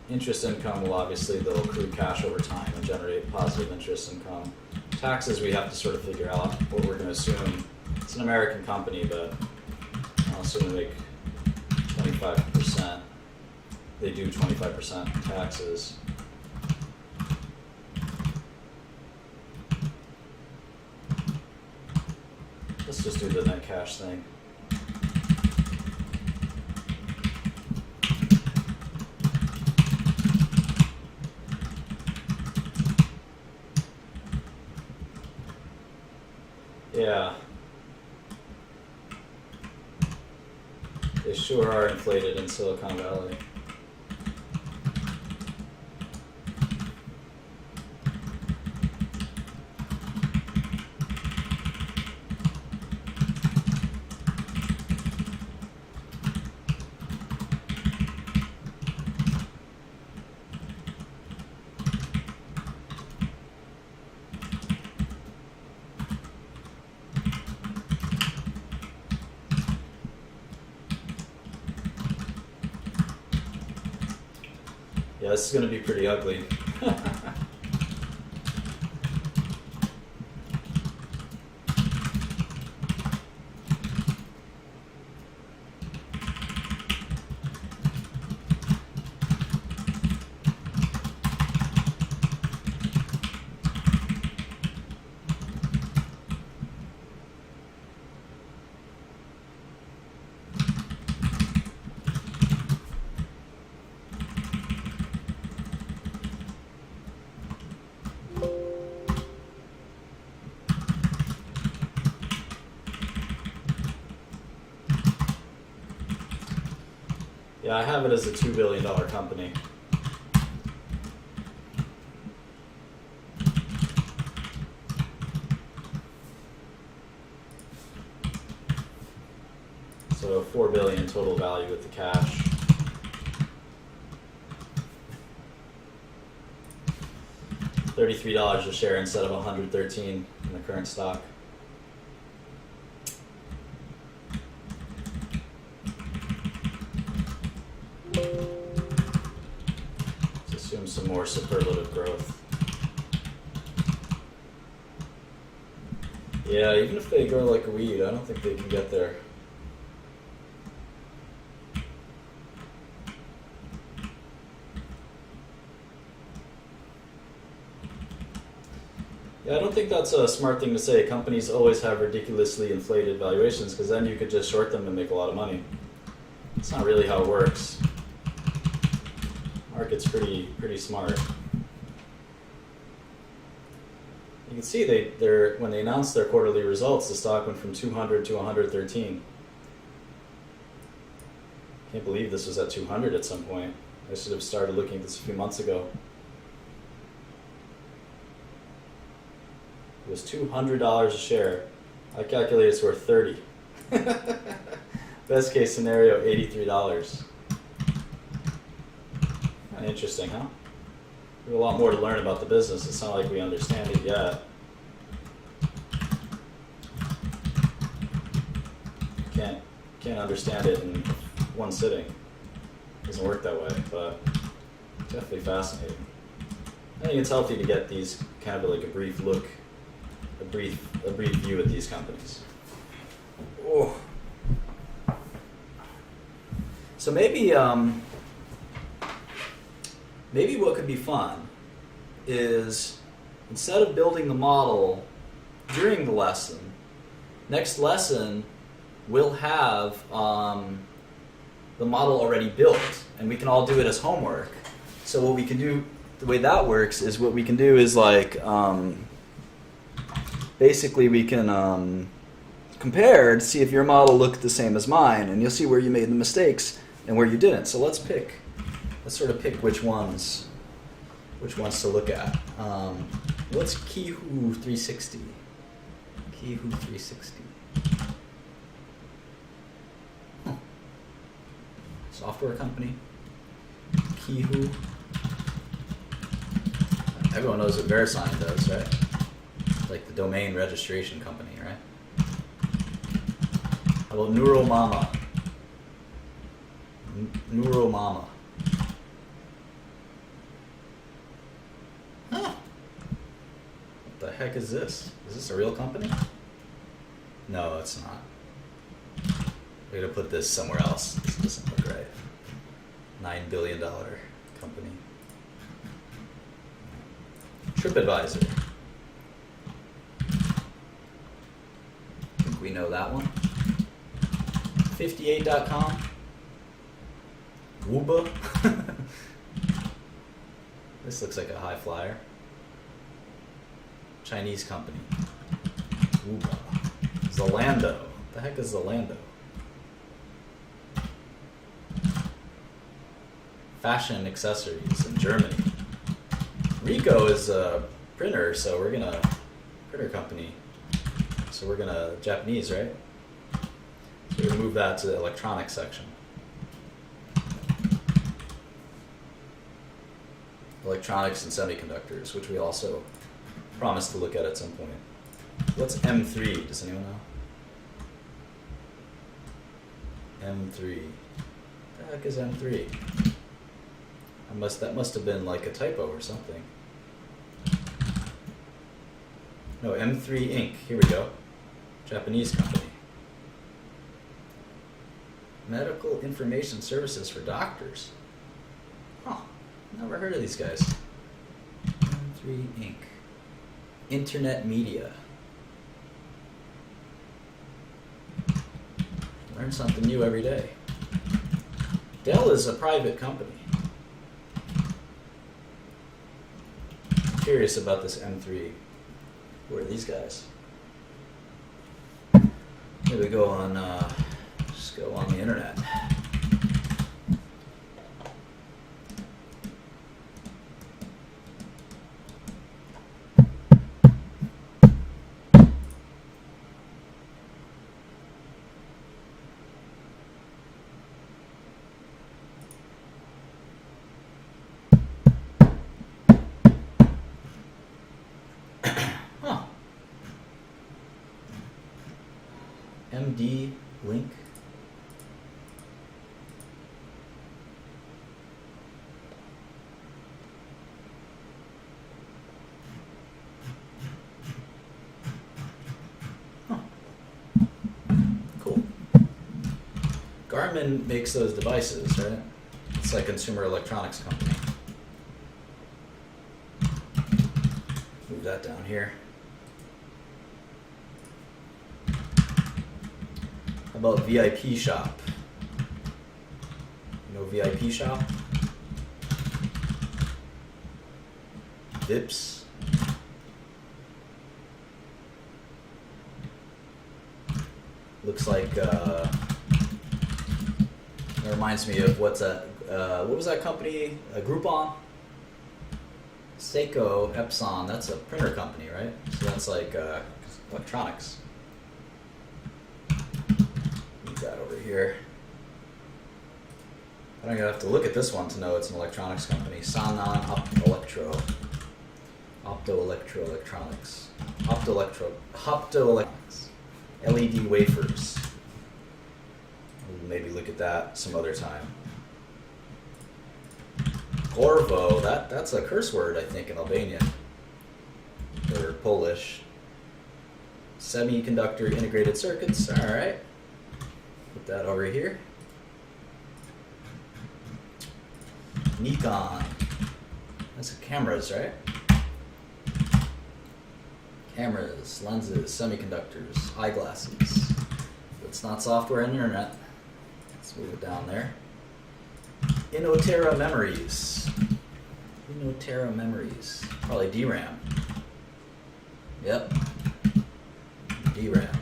Interest income will obviously, they'll accrue cash over time and generate positive interest income. Taxes, we have to sort of figure out what we're going to assume. It's an American company, but I'll assume they make 25%. They do 25% taxes. Let's just do the net cash thing. Yeah. They sure are inflated in Silicon Valley. Yeah, this is going to be pretty ugly. Yeah, I have it as a $2 billion company. So $4 billion total value with the cash. $33 a share instead of $113 in the current stock. Let's assume some more superlative growth. Yeah, even if they grow like a weed, I don't think they can get there. Yeah, I don't think that's a smart thing to say. Companies always have ridiculously inflated valuations because then you could just short them and make a lot of money. It's not really how it works. Market's pretty smart. You can see they're when they announced their quarterly results, the stock went from 200 to 113. Can't believe this was at 200 at some point. I should have started looking at this a few months ago. It was $200 a share. I calculate it's worth $30. Best case scenario, $83. Kind of interesting, huh? We have a lot more to learn about the business. It's not like we understand it yet. Can't understand it in one sitting. It doesn't work that way, but definitely fascinating. I think it's healthy to get these kind of like a brief look, a brief view at these companies. Oh. So maybe what could be fun is instead of building the model during the lesson, next lesson we'll have the model already built and we can all do it as homework. So what we can do, the way that works is what we can do is like basically we can compare to see if your model looked the same as mine, and you'll see where you made the mistakes and where you didn't. So let's sort of pick which ones to look at. What's Kihu 360? Kihu 360. Software company. Kihu. Everyone knows what VeriSign does, right? Like the domain registration company, right? How about Neuromama? Neuromama. Huh. What the heck is this? Is this a real company? No, it's not. We're gonna put this somewhere else. This doesn't look right. $9 billion company. TripAdvisor. I think we know that one. 58.com. Wooba. This looks like a high flyer. Chinese company. Wooba. Zalando. What the heck is Zalando? Fashion accessories in Germany. Ricoh is a printer, so we're gonna printer company. So we're gonna Japanese, right? So we're gonna move that to the electronics section. Electronics and semiconductors, which we also promised to look at some point. What's M3? Does anyone know? M3. What the heck is M3? That must have been like a typo or something. No, M3 Inc. Here we go. Japanese company. Medical information services for doctors. Huh. Never heard of these guys. M3 Inc. Internet media. Learn something new every day. Dell is a private company. I'm curious about this M3. Who are these guys? Maybe go on, just go on the internet. RFMD link. Huh. Cool. Garmin makes those devices, right? It's like a consumer electronics company. Move that down here. How about VIP Shop? You know VIP Shop? Vips. Looks like that reminds me of what's that? What was that company? Groupon? Seiko, Epson. That's a printer company, right? So that's like electronics. Move that over here. I don't even have to look at this one to know it's an electronics company. Sanan Optoelectronics. Optoelectronics. LED wafers. We'll maybe look at that some other time. Gorvo, that's a curse word, I think, in Albanian. Or Polish. Semiconductor integrated circuits, alright. Put that over here. Nikon. That's cameras, right? Cameras, lenses, semiconductors, eyeglasses. It's not software and internet. Let's move it down there. Inotera memories. Inotera memories. Probably DRAM. Yep. DRAM.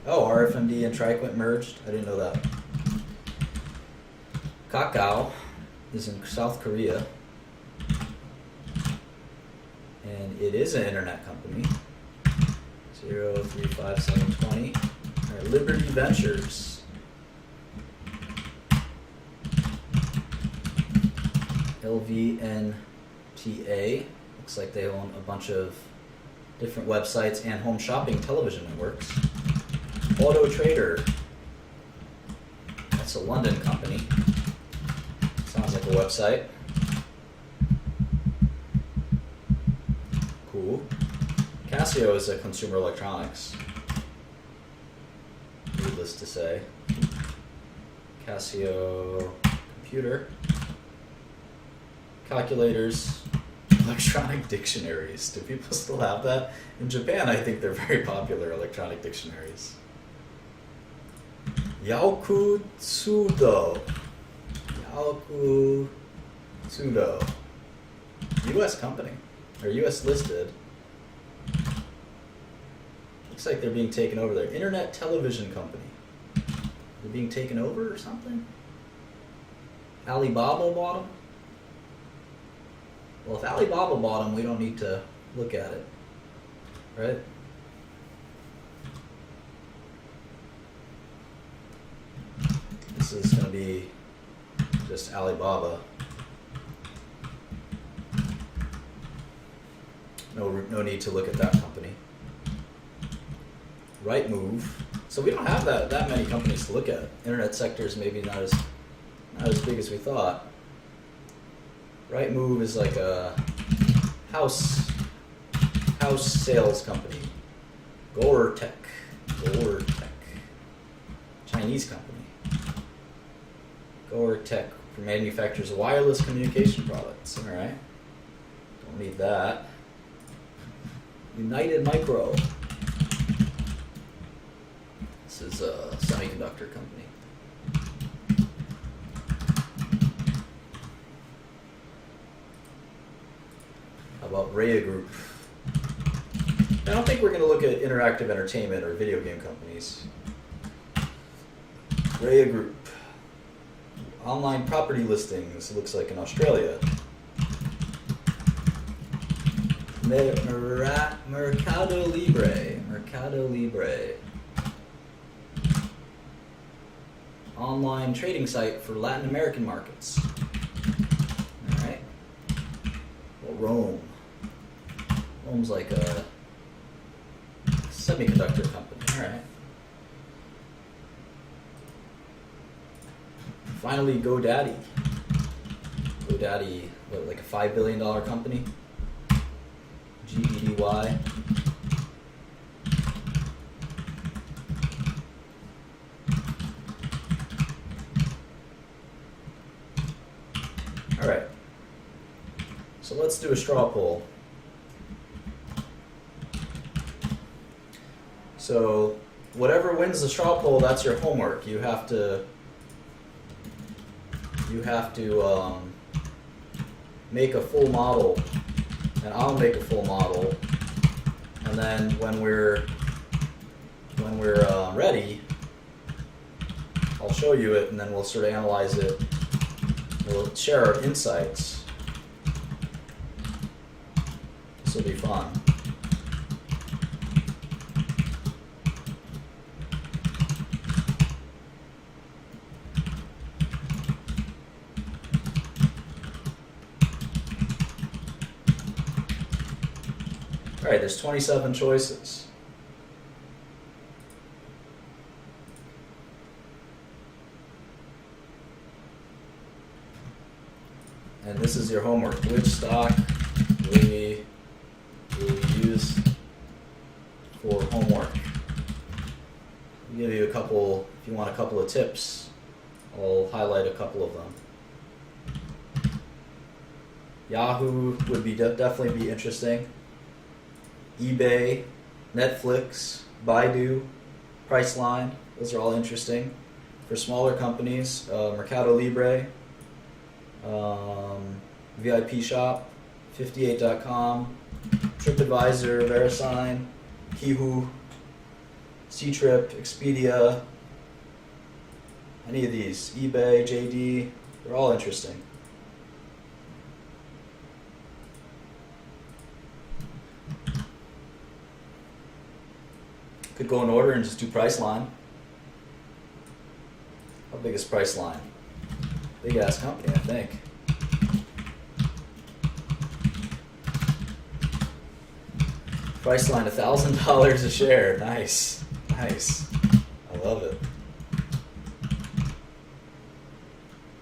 Oh, RFMD and TriQuint merged? I didn't know that. Kakao is in South Korea. And it is an internet company. 035720. All right, Liberty Ventures. LVNTA. Looks like they own a bunch of different websites and home shopping television networks. Auto Trader. That's a London company. Sounds like a website. Cool. Casio is a consumer electronics. Needless to say. Casio computer. Calculators. Electronic dictionaries. Do people still have that? In Japan, I think they're very popular, electronic dictionaries. Yaokutsudo. Yaokutsudo. U.S. company. Or U.S. listed. Looks like they're being taken over there. Internet television company. They're being taken over or something? Alibaba bought them? Well, if Alibaba bought them, we don't need to look at it. Right? This is going to be just Alibaba. No need to look at that company. Rightmove. So we don't have that many companies to look at. Internet sector is maybe not as big as we thought. Rightmove is like a house sales company. Gore-Tech. Chinese company. Gore-Tech manufactures wireless communication products. All right. Don't need that. United Micro. This is a semiconductor company. How about Rhea Group? I don't think we're going to look at interactive entertainment or video game companies. Rhea Group. Online property listings, it looks like in Australia. Mercado Libre. Online trading site for Latin American markets. Alright. Well, Rome. Home's like a semiconductor company. All right. Finally, GoDaddy. GoDaddy, what, like a $5 billion company? GEDY. All right. So let's do a straw poll. So whatever wins the straw poll, that's your homework. You have to make a full model, and I'll make a full model, and then when we're ready, I'll show you it, and then we'll sort of analyze it. We'll share our insights. This will be fun. All right, there's 27 choices. And this is your homework. Which stock will we use for homework? I'll give you a couple, if you want a couple of tips, I'll highlight a couple of them. Yahoo would be definitely be interesting. eBay, Netflix, Baidu, Priceline, those are all interesting. For smaller companies, Mercado Libre, VIP Shop, 58.com, TripAdvisor, VeriSign, Kihu, Ctrip, Expedia, any of these, eBay, JD, they're all interesting. Could go in order and just do Priceline. How big is Priceline? Big ass company, I think. Priceline, $1,000 a share. Nice, nice. I love it.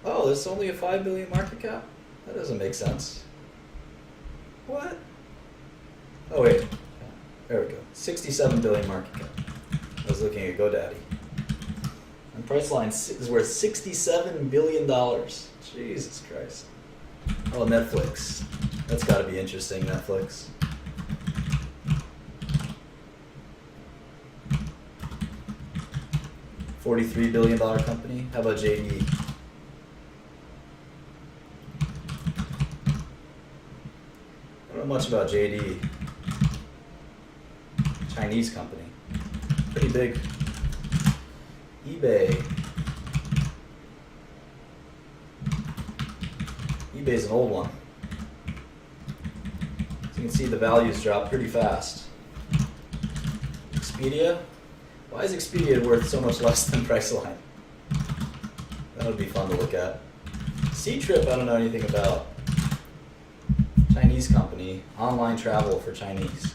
Oh, there's only a 5 billion market cap? That doesn't make sense. What? Oh wait, there we go. 67 billion market cap. I was looking at GoDaddy. And Priceline is worth $67 billion. Jesus Christ. Oh, Netflix. That's got to be interesting, Netflix. $43 billion company. How about JD? I don't know much about JD. Chinese company. Pretty big. eBay. eBay's an old one. So you can see the values drop pretty fast. Expedia. Why is Expedia worth so much less than Priceline? That would be fun to look at. Ctrip, I don't know anything about. Chinese company, online travel for Chinese.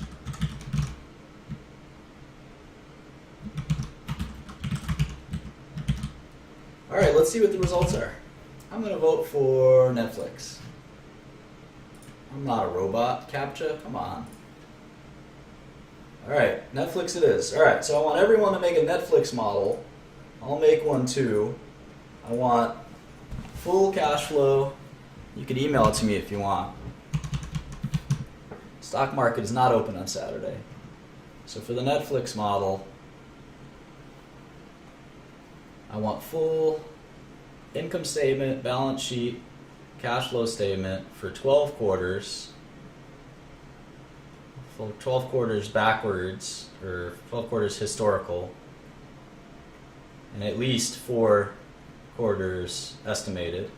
All right, let's see what the results are. I'm going to vote for Netflix. I'm not a robot. CAPTCHA, come on. All right, Netflix it is. All right, so I want everyone to make a Netflix model. I'll make one too. I want full cash flow. You could email it to me if you want. Stock market is not open on Saturday. So for the Netflix model, I want full income statement, balance sheet, cash flow statement for 12 quarters. For 12 quarters backwards, or 12 quarters historical, and at least 4 quarters estimated.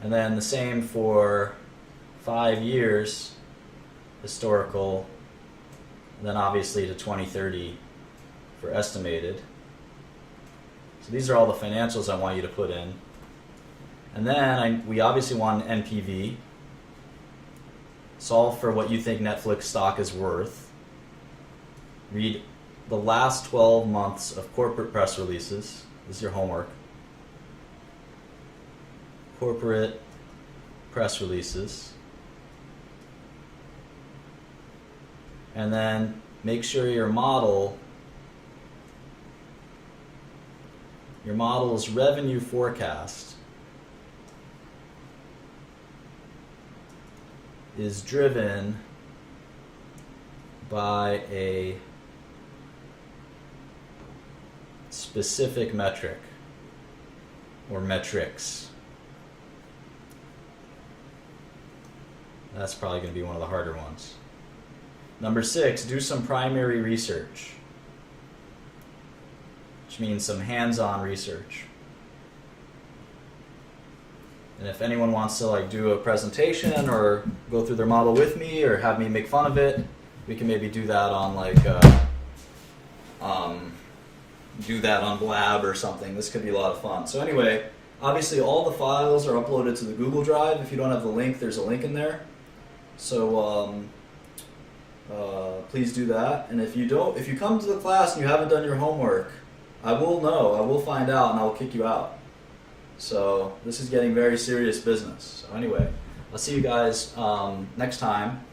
And then the same for 5 years historical, and then obviously to 2030 for estimated. So these are all the financials I want you to put in. And then we obviously want an NPV. solve for what you think Netflix stock is worth, read the last 12 months of corporate press releases. This is your homework. Corporate press releases. And then make sure your model's revenue forecast is driven by a specific metric or metrics. That's probably going to be one of the harder ones. Number 6, do some primary research, which means some hands-on research. And if anyone wants to like do a presentation or go through their model with me or have me make fun of it, we can maybe do that on like do that on Blab or something. This could be a lot of fun. So anyway, obviously all the files are uploaded to the Google Drive. If you don't have the link, there's a link in there. So please do that. And if you come to the class and you haven't done your homework, I will find out and I will kick you out. So this is getting very serious business. So anyway, I'll see you guys next time.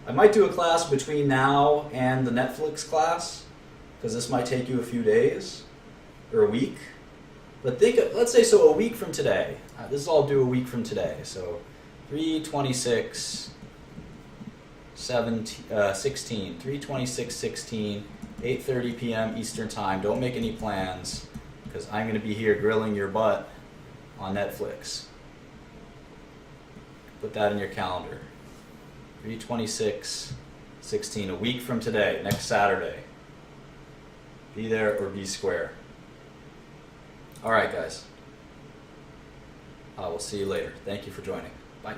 I might do a class between now and the Netflix class, because this might take you a few days or a week. But let's say so a week from today. This is all due a week from today. So 3/26/16, 3/26/16, 8:30 p.m. Eastern Time. Don't make any plans, because I'm going to be here grilling your butt on Netflix. Put that in your calendar. 3/26/16, a week from today, next Saturday. Be there or be square. All right, guys. I will see you later. Thank you for joining. Bye.